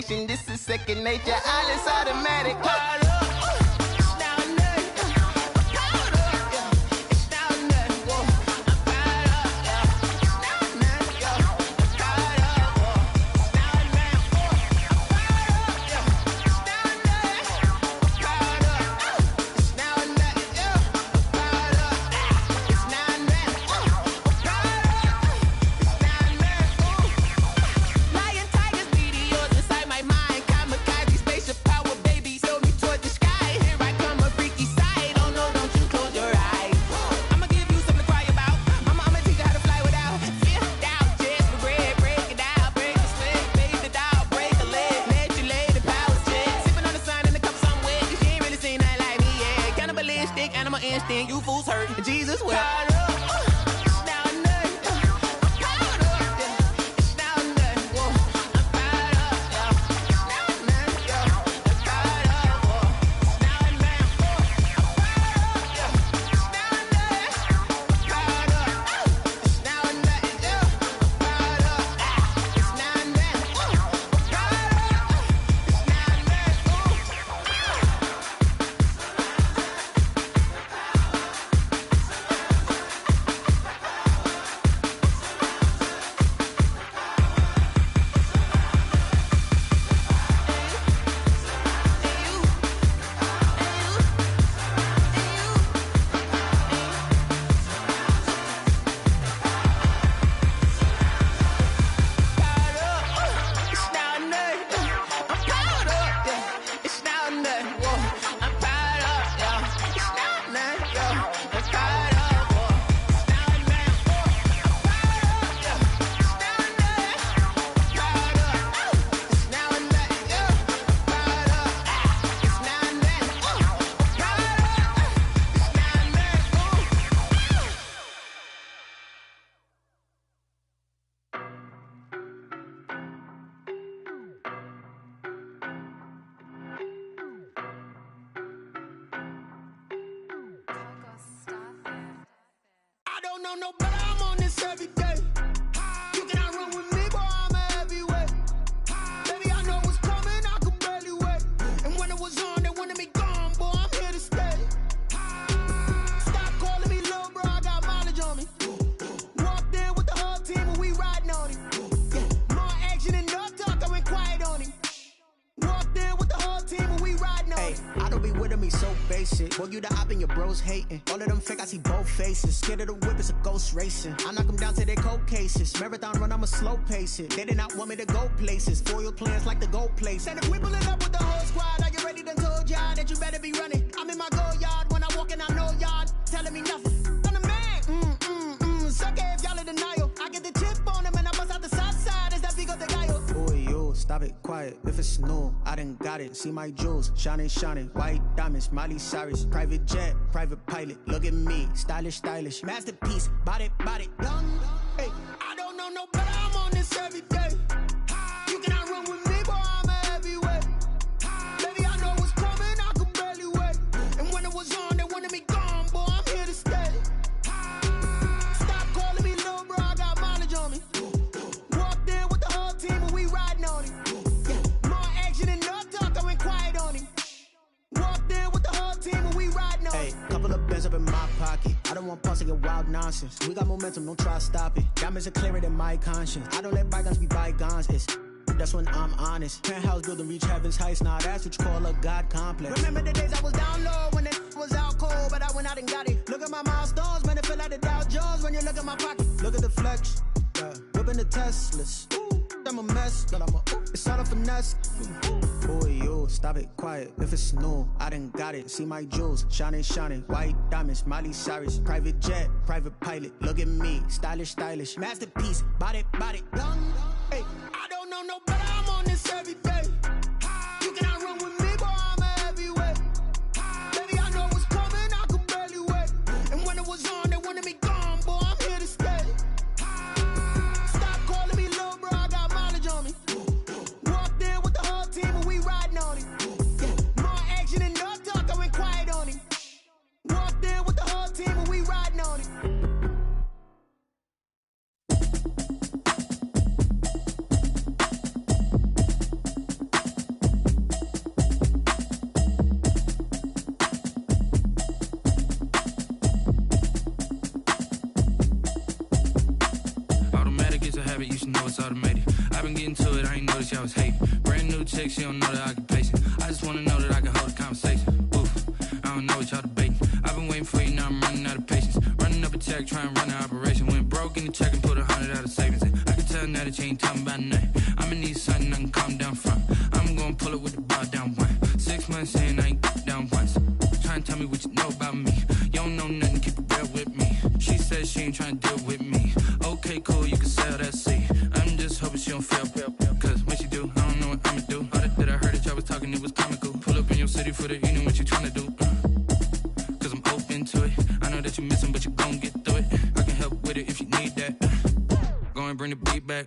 This is second nature, all is automatic. You fools hurt, Jesus will. know no better, I'm on this every day. You cannot run with me, boy, I'm a heavyweight. Baby, I know what's coming, I could barely wait. And when it was on, they wanted me gone, boy, I'm here to stay. Stop calling me little bro, I got mileage on me. Walked in with the whole team and we riding on him. Yeah, more action and no talk, I went quiet on him. Walked in with the whole team and we riding on him. I don't be with me so basic. Boy, you the op and your bros hating. All of them fake, I see both faces. Scared of the whip, it's a ghost racing. I knock them down to their cold cases. Marathon run, I'ma slow pace it. They did not want me to go places. Foil plans like the gold place. And if we pulling up with the whole squad, I get ready to told y'all that you better be running. I'm in my go yard when I walk in, I know y'all telling me nothing. I'm the man, suck it if y'all in denial. I get the chip on them and I bust out the south side. Is that big of the guy? Boy, yo, stop it, quiet. If it's new, I done got it. See my jewels, shining, shining. White diamonds, Miley Cyrus. Private jet, private pilot. Look at me, stylish, stylish. Masterpiece, body, young. Hey, I don't know no better, I'm on this every day. You cannot run with me, boy, I'm a heavyweight. Baby, I know what's coming, I could barely wait. And when it was on, they wanted me gone, boy, I'm here to stay. Stop calling me little bro, I got mileage on me. Walked in with the whole team and we riding on him. Yeah, more action and no talk, I went quiet on him. Walked in with the whole team and we riding on him. Hey, couple of bands up in my pocket. I don't want pause to get wild nonsense. We got momentum, don't try to stop it. Diamonds are clearer than my conscience. I don't let bygones be bygones. That's when I'm honest. Penthouse building, reach heaven's heights. Now that's what you call a God complex. Remember the days I was down low when it was out cold, but I went out and got it. Look at my milestones, man, it feel like the Dow Jones when you look at my pocket. Look at the flex, whipping the Teslas. I'm a mess, but it's all a finesse. Boy, yo, stop it, quiet. If it's new, I done got it. See my jewels, shining, shining. White diamonds, Miley Cyrus. Private jet, private pilot. Look at me, stylish, stylish. Masterpiece, body, young. Hey, I don't know no better, I'm on this every day. You cannot run with me, boy, I'm a heavyweight. Baby, I know what's coming, I could barely wait. And when it was on, they wanted me gone, boy, I'm here to stay. Stop calling me little bro, I got mileage on me. Walked in with the whole team and we riding on him. Yeah, more action and no talk, I went quiet on him. Walked in with the whole team and we riding on him. You should know it's automated. I've been getting to it, I ain't noticed y'all was hating. Brand new chick, she don't know the occupation. I just wanna know that I can hold a conversation. Oof, I don't know what y'all debating. I've been waiting for you, now I'm running out of patience. Running up a check, trying to run an operation. Went broke in the check and put 100 out of savings in. I can tell now that you ain't talking about nothing. I'ma need something I can calm down from. I'm gonna pull it with the bar down one. 6 months in, I ain't down once. Trying to tell me what you know about me. You don't know nothing, keep it real with me. She says she ain't trying to deal with me. Okay, cool, you can sell that seat. I'm just hoping she don't fail. Cause when she do, I don't know what I'ma do. All that I heard that y'all was talking, it was comical. Pull up in your city for the evening, what you tryna do? Cause I'm open to it. I know that you missing, but you gon' get through it. I can help with it if you need that. Go and bring the beat back.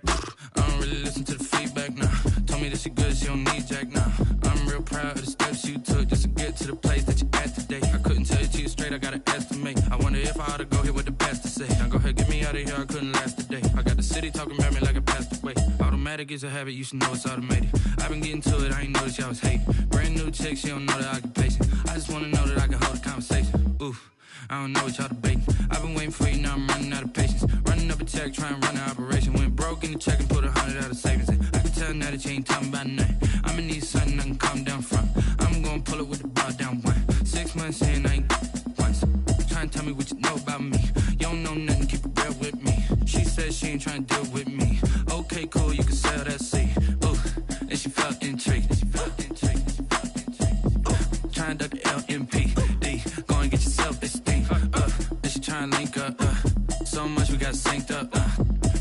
I don't really listen to the feedback, nah. Told me that she good, she don't need jack, nah. I'm real proud of the steps you took just to get to the place that you at today. I couldn't tell you to you straight, I gotta estimate. I wonder if I ought to go here with the best to say. Now go ahead, get me out of here, I couldn't last a day. I got the city talking about me like I passed away. Automatic is a habit, you should know it's automated. I've been getting to it, I ain't noticed y'all was hating. Brand new chick, she don't know the occupation. I just wanna know that I can hold a conversation. Oof, I don't know what y'all debating. I've been waiting for you, now I'm running out of patience. Running up a check, trying to run an operation. Went broke in the check and put 100 out of savings in. I can tell now that you ain't talking about nothing. I'ma need something I can calm down from. I'm gonna pull it with the bar down one. 6 months in, I ain't once. Trying to tell me what you know about me. You don't know nothing, keep it real with me. She says she ain't trying to deal with me. Okay, cool, you can sell that seat. Ooh, and she felt intrigued. Trying to duck the LMPD. Go and get your self-esteem. And she trying to link up. So much we got synced up.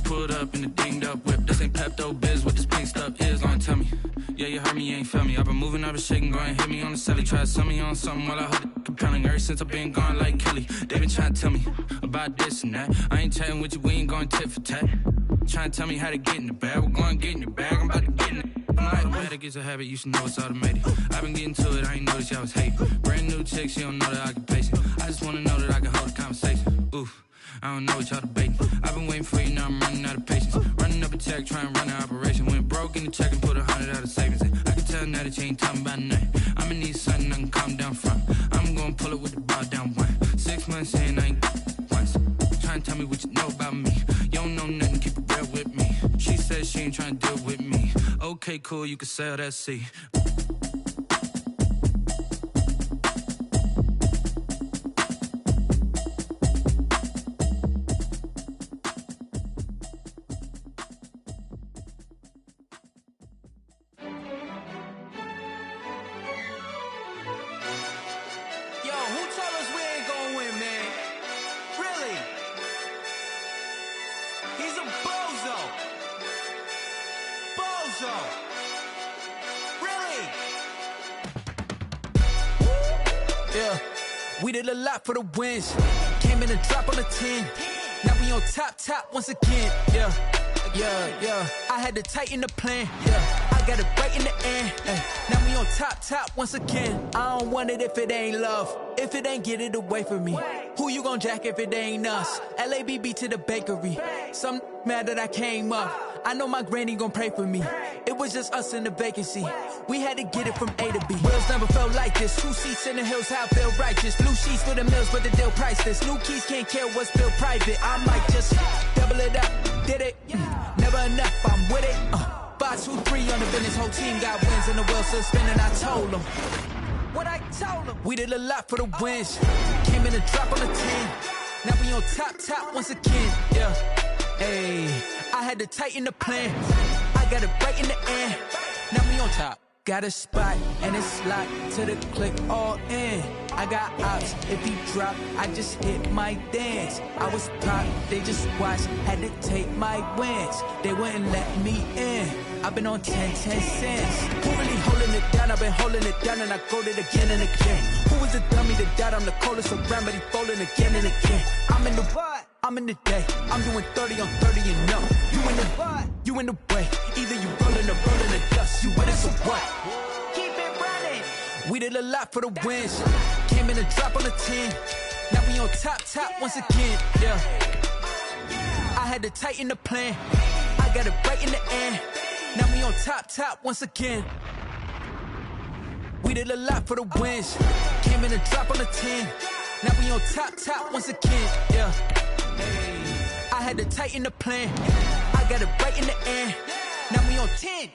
Pulled up in the dinged up whip. This ain't Pepto-Biz, what this pink stuff is. Gonna tell me. Yeah, you heard me, you ain't felt me. I've been moving, I've been shaking, go and hit me on the celly. Try to sell me on something while I hold it compelling. Ever since I've been gone like Kelly. They been trying to tell me about this and that. I ain't chatting with you, we ain't going tit for tat. Trying to tell me how to get in the bag. We're going to get in the bag, I'm about to get in it. I'm like, it's a habit, you should know it's automated. I've been getting to it, I ain't noticed y'all was hating. Brand new chick, she don't know that I can pace it. I just wanna know that I can hold a conversation. Oof, I don't know what y'all debating. I've been waiting for you, now I'm running out of patience. Running up a check, trying to run an operation. Went broke in the check and put 100 out of savings in. I can tell now that you ain't talking about nothing. I'ma need something I can calm down from. I'm gonna pull it with the bar down one. 6 months in, I ain't once. Trying to tell me what you know about me. You don't know nothing, keep it real with me. She said she ain't trying to deal with me. Okay, cool, you can sell that seat. We did a lot for the wins. Came in a drop on a 10. Now we on top once again. Yeah. I had to tighten the plan. Yeah, I got it right in the end. Now we on top once again. I don't want it if it ain't love. If it ain't, get it away from me. Who you gon' jack if it ain't us? LABB to the bakery. Some mad that I came up. I know my granny gon' pray for me. It was just us in the vacancy. We had to get it from A to B. Wheels never felt like this. 2 seats in the hills, how I feel righteous. Blue sheets for the mills, but the deal priceless. New keys can't care what's built private. I might just double it up. Did it? Never enough, I'm with it. 5, 2, 3 on the business. Whole team got wins and the wheels still spinning. I told them what I told them. We did a lot for the wins. Came in a drop on a 10. Now we on top once again. Yeah. Hey, I had to tighten the plan. I got it right in the end. Now we on top. Got a spot and it's locked to the click all in. I got ops, if he drop, I just hit my dance. I was pop, they just watched, had to take my wins. They wouldn't let me in. I've been on 10 cents. Who really holding it down? I've been holding it down and I go it again and again. Who was the dummy that died? I'm the coldest around, but he folding again and again. I'm in the what? I'm in the day. I'm doing 30 on 30 and no. You in the what? You in the way. Either you rolling the dust. You with us or what? Keep it running. We did a lot for the wins. Came in a drop on a 10. Now we on top once again. Yeah. I had to tighten the plan. I got it right in the end. Now we on top once again. We did a lot for the wins. Came in a drop on a 10. Now we on top once again. Yeah. I had to tighten the plan. I got it right in the end. Now we on 10.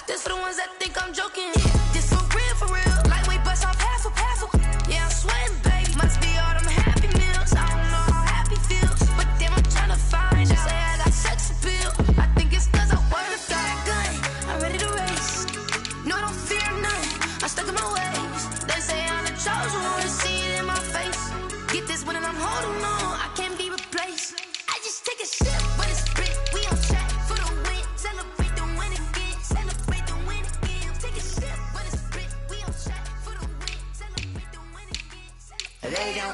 This for the ones that think I'm joking. This for real, for real.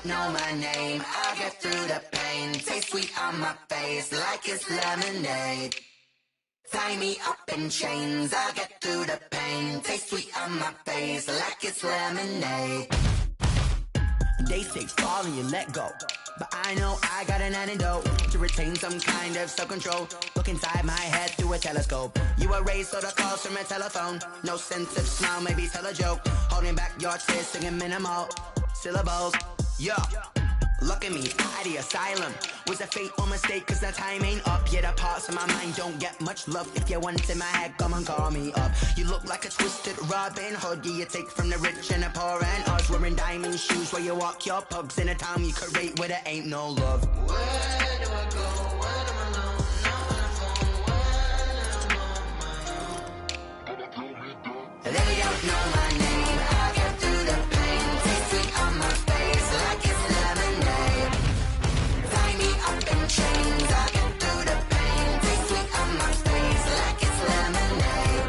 don't know my name, I'll get through the pain. Taste sweet on my face like it's lemonade. Tie me up in chains, I'll get through the pain. Taste sweet on my face like it's lemonade. They say fall and you let go, but I know I got an antidote to retain some kind of self-control. Look inside my head through a telescope. You erase all the calls from a telephone. No sense of smile, maybe tell a joke. Holding back your tears, singing minimal syllables. Yeah, look at me, out the asylum. Was a fate or mistake, cause the time ain't up. Yet the parts of my mind don't get much love. If you want in my head, come and call me up. You look like a twisted Robin Hood. Yeah, you take from the rich and the poor and us. Wearing diamond shoes where you walk your pugs. In a town you create where there ain't no love. Where do I go? When I'm alone? Not on the phone, when I'm on my mind. They don't know my name, I'll get through the pain. Taste sweet on my face like it's lemonade. Tie me up in chains, I'll get through the pain. Taste sweet on my face like it's lemonade.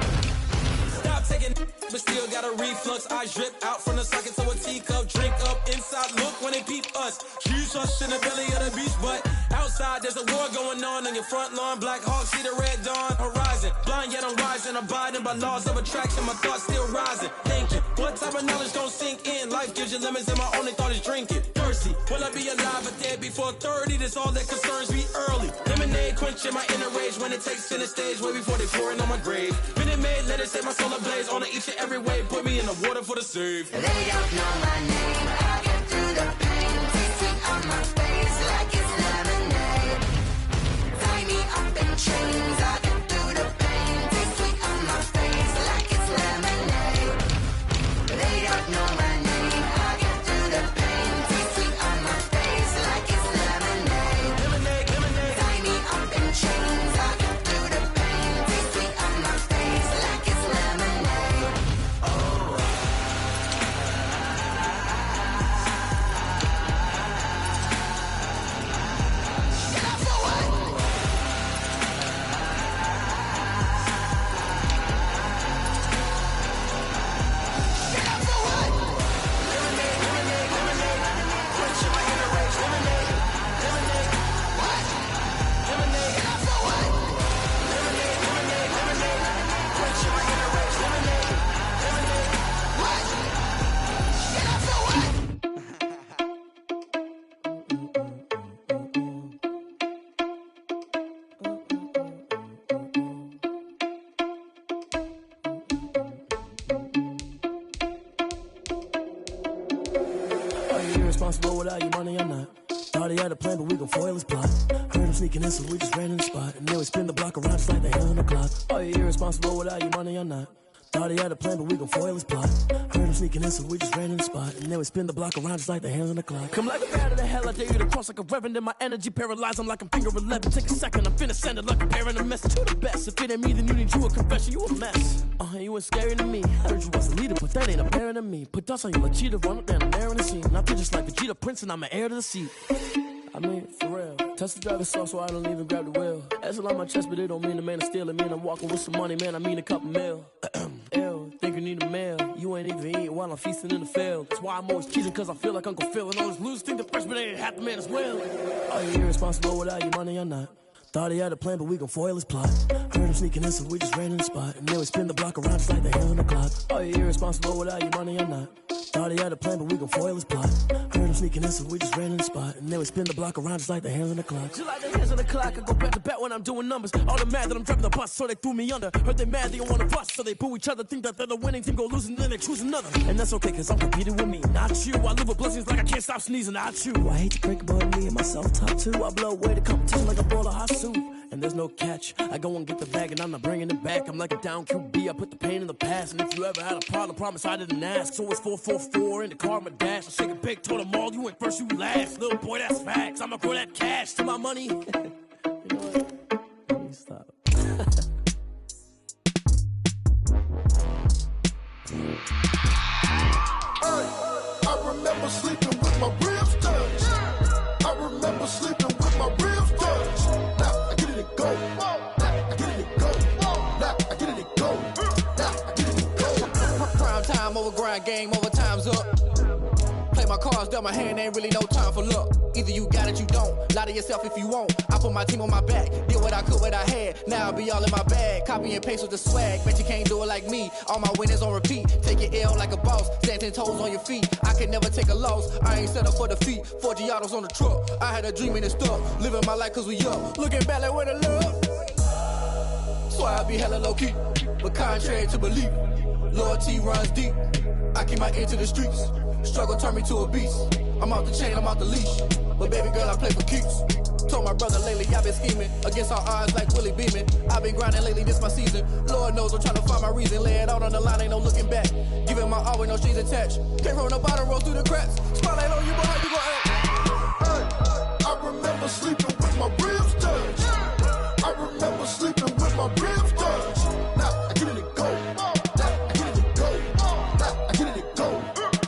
Stop taking but still got a reflux. I drip out from the socket to a teacup. Drink up inside, look when they peep us. Shoes us in the belly of the beach, but outside there's a war going on your front lawn. Black Hawk, see the red dawn horizon. Blind yet I'm rising, abiding by laws of attraction. My thoughts still rising, thinking what type of knowledge gon' sink in? Life gives you lemons and my only thought is drinking. Thirsty, will I be alive or dead before 30? That's all that concerns me early. Lemonade quenching my inner rage when it takes center stage way before they pouring on my grave. Minute Maid, let it set my soul ablaze on each and every way. Put me in the water for the save. They don't know my name, I'll get through the pain. Taste sweet on my face like it's lemonade. Tie me up in chains, I'll get through the pain. Taste sweet on my face like it's lemonade. They don't know my name, I'll get through the pain. Taste sweet on my face like it's lemonade. Lemonade, lemonade. Tie me up in chains, I'll get through the pain. Taste sweet on my face like it's lemonade. Irresponsible without your money, I'm not. Thought he had a plan, but we gon' foil his plot. Heard him sneaking in, so we just ran in the spot. And then we spin the block around just like the hell on the clock. Are you irresponsible without your money, I'm not. Thought he had a plan, but we gon' foil his plot. Heard him sneaking in, so we just ran in the spot. And then we spin the block around just like the hands on the clock. Come like a bat of the hell, I dare you to cross like a reverend. And my energy paralyzed, I'm like I'm finger 11. Take a second, I'm finna send it like a parent a message. You the best, if it ain't me, then you need you a confession. You a mess, you ain't scary to me. Heard you was a leader, but that ain't apparent to me. Put dust on you like cheetah, run up down the air in the scene. And I feel just like Vegeta Prince, and I'm an heir to the seat. I mean, for real. Touch the driver's soft, so I don't even grab the wheel. That's on my chest, but it don't mean the man is stealing. Mean I'm walking with some money, man, I mean a couple mil. Ew, think you need a meal. You ain't even eating while I'm feasting in the field. That's why I'm always cheating, cause I feel like Uncle Phil. And all those losers think the freshman ain't half the man as well. Are you irresponsible without your money or not? Thought he had a plan, but we gon' foil his plot. Heard him sneaking in, so we just ran in the spot. And then we spin the block around just like the hands on the clock. Are you irresponsible without your money or not? Thought he had a plan, but we gon' foil his plot. Heard him sneaking in, so we just ran in the spot. And then we spin the block around just like the hands on the clock. Just like the hands on the clock, I go back to back when I'm doing numbers. All the mad that I'm driving the bus, so they threw me under. Heard they mad, they don't wanna bust, so they boo each other. Think that they're the winning team, go losing, then they choose another. And that's okay, cause I'm competing with me, not you. I live with blessings like I can't stop sneezing, not you. I hate to break it, but me and myself top two. I blow away the competition like a bowl of hot soup. And there's no catch. I go and get the bag and I'm not bringing it back. I'm like a down QB, I put the pain in the past. And if you ever had a problem, promise I didn't ask. So it's 444 in the car, my dash. I shake a big, told them all, you went first, you last. Little boy, that's facts. I'ma grow that cash to my money. You know what? Let me stop. I remember sleeping with my ribs touched. I remember sleeping with my ribs touched. Now I get it and go. Now I get it and go. Now I get it and go. Now I get it and go. Prime time over grind game, over time's up. play my cards dealt my hand, ain't really no time for luck. Either you got it, you don't. Lie to yourself if you won't. I put my team on my back, did what I could, what I had. Now I'll be all in my bag, copy and paste with the swag. Bet you can't do it like me. All my winners on repeat. Take your L like a boss, stand 10 toes on your feet. I can never take a loss. I ain't set up for defeat. 4 Giottos on the truck. I had a dream and it stuck. Living my life cause we up. Looking back like where the love. So I be hella low key, but contrary to belief, loyalty runs deep. I keep my ear to the streets. Struggle turned me to a beast. I'm off the chain, I'm off the leash. But baby girl, I play for keeps. Told my brother lately, I've been scheming against all odds like Willie Beeman. I've been grinding lately, this my season. Lord knows I'm trying to find my reason. Lay it out on the line, ain't no looking back. Giving my all with no strings attached. Came from the bottom, roll through the cracks. Spotlight on you, but how you gon' act? Hey, I remember sleeping with my ribs touched. I remember sleeping with my ribs touched. Now I get it to go. Now I get it to go. Now I get it to go.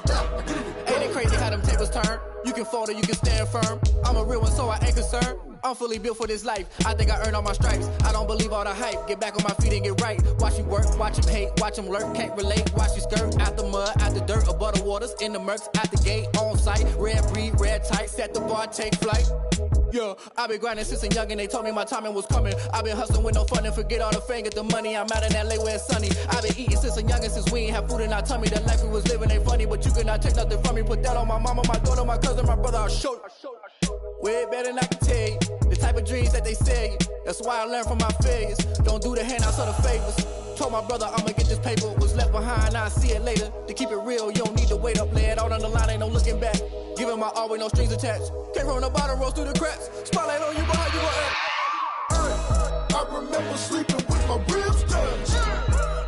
Now I get it to go. Ain't it crazy how them tables turn? You can fold or you can stand firm. I'm a real one, so I ain't concerned. I'm fully built for this life. I think I earned all my stripes. I don't believe all the hype. Get back on my feet and get right. Watch you work, watch him hate, watch him lurk. Can't relate, watch you skirt. Out the mud, out the dirt, above the waters, in the murks, out the gate, on site. Red breed, red tight, set the bar, take flight. Yeah, I been grinding since a youngin', they told me my timing was coming. I been hustling with no fun and forget all the fame, get the money. I'm out in LA where it's sunny. I been eating since a youngin', since we ain't have food in our tummy. The life we was living ain't funny, but you cannot take nothing from me. Put that on my mama, my daughter, my cousin, my brother, I'll show you. Way better than I can tell you. The type of dreams that they sell you. That's why I learned from my failures. Don't do the handouts or the favors. Told my brother I'ma get this paper. Was left behind, I'll see it later. To keep it real, you don't need to wait up. Lay it out on the line, ain't no looking back. Giving my all with no strings attached. Came from the bottom, rose through the cracks. Spotlight on you, but how you gon' act? Hey, I remember sleeping with my ribs touched.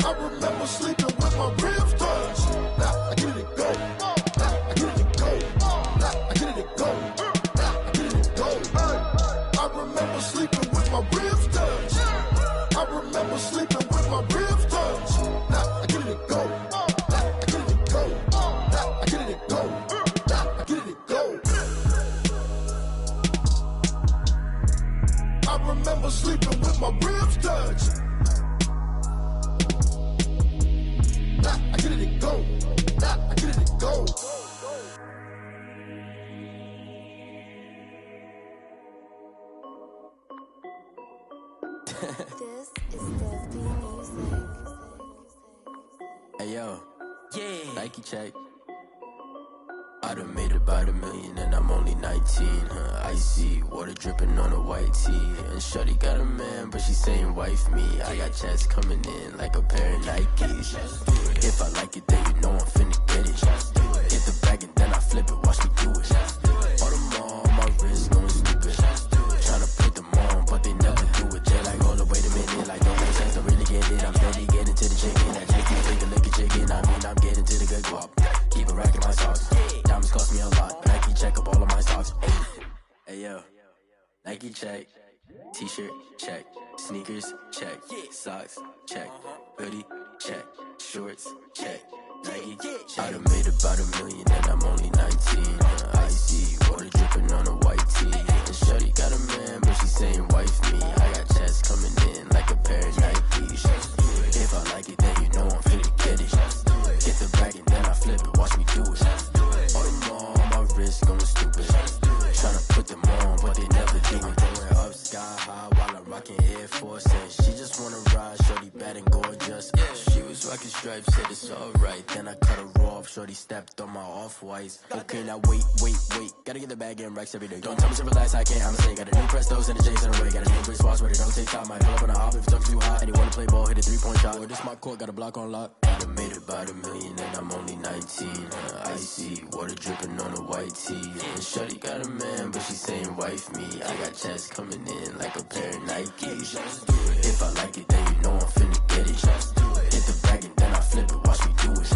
I remember sleeping with my ribs touched. Now I get it to go. Now I get it to go. Now I get it to go. Now I get it to go. Hey, I remember sleeping with my ribs touched. I remember sleeping with my ribs touched. Now I get it to go. Now I get it to go. Now I get it to go. Now I get it to go. I remember sleeping with my ribs touched. Now I get it to go. Now I get it to go. This is Dev B Music. Hey yo, yeah. Nike check. I done made about $1 million and I'm only 19. Icy water dripping on a white tee. And shorty got a man, but she saying wife me. I got checks coming in like a pair of Nikes. If I like it, then you know I'm finna get it. Hit the bag and then I flip it. Watch me do it. All them on my wrist going stupid. Tryna put them on, but they never do it. They like, hold up, wait a minute. Like, don't make sense to really get it. I'm steady getting to the chicken. That chicken, take a look at chicken. I mean, I'm getting to the good guap. Keep a rack in my socks. Diamonds cost me a lot. Nike check up all of my stocks. Hey yo, Nike check. T-shirt check. Sneakers check. Socks check. Hoodie check. Shorts check. Nike. I done made about $1 million and I'm only 19. Icy water dripping on a white tee. And shorty got a man, but she saying wife me. I got checks coming in like a pair of Nikes. If I like it, then you know I'm finna get it. Get the bag and then I flip it. Watch me do it. All them on my wrist going stupid. Tryna put them on, but they never do it. Going up sky high while I'm rocking Air Force. And she just wanna ride, shorty bad and gorgeous. She was rocking stripes, said it's alright. Then I cut her off, shorty stepped on my off-whites. Okay, now wait. Gotta get the bag and racks every day. Don't tell me to relax, I can't, I'ma say. Got a new Prestos and a J's in the way. Got a new British Swass, but it don't take time. Might pull up on a hop if it talks too hot. And you wanna play ball, hit a 3-point shot. Or this my court, got a block on lock. I done made about $1 million and I'm only 19. Icy water dripping on a white tee. And shorty got a man, but she saying wife me. I got checks coming in like a pair of Nikes. If I like it, then you know I'm finna get it. Hit the bag and then I flip it. Watch me do it.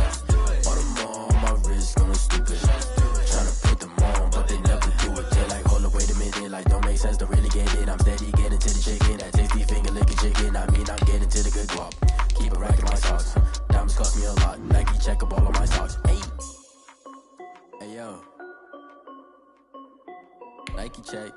All them on my wrist going stupid. Tryna put them on, but they never do it. They like, hold up, wait a minute. Like, don't make sense to really get it. I'm steady getting to the chicken. That tasty finger licking chicken. I mean, I'm getting to the good guap. Keep a rack in my socks. Diamonds cost me a lot. Nike check up all of my stocks. Hey yo, Nike check.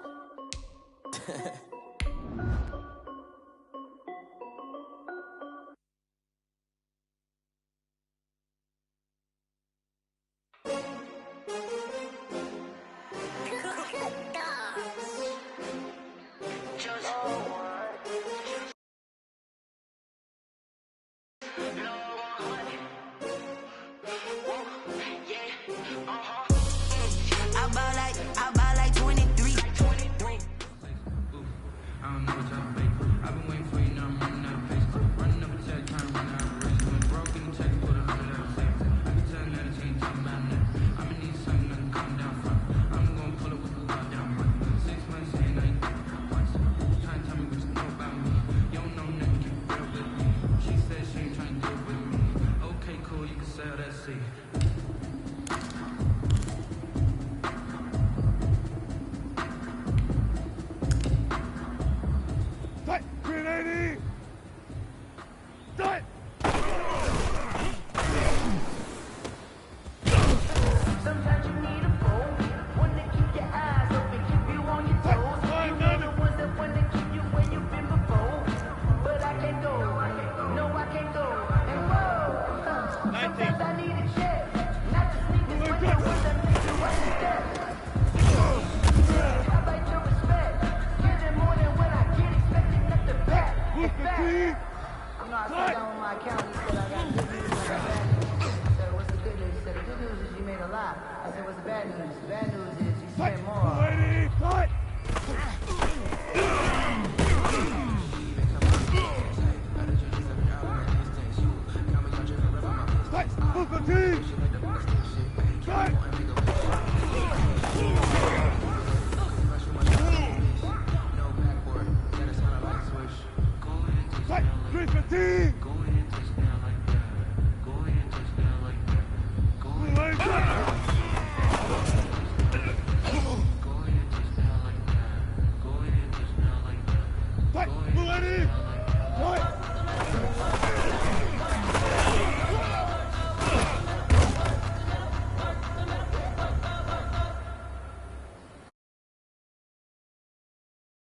180. Done. Sometimes you need a foe, one to keep your eyes open, keep you on your toes. You know the ones that want to keep you where you've been before. But I can't go, no I can't go. And whoa, sometimes I need a check, not just need this, but the ones that make you watch the step. I like your respect, give it more than when I get expected at the back. In fact, you know I sat down with my accountant, he said I got good news and I got bad news. I said, what's the good news? He said, the good news is you made a lot. I said, what's the bad news? The bad news is you spent more. Cut.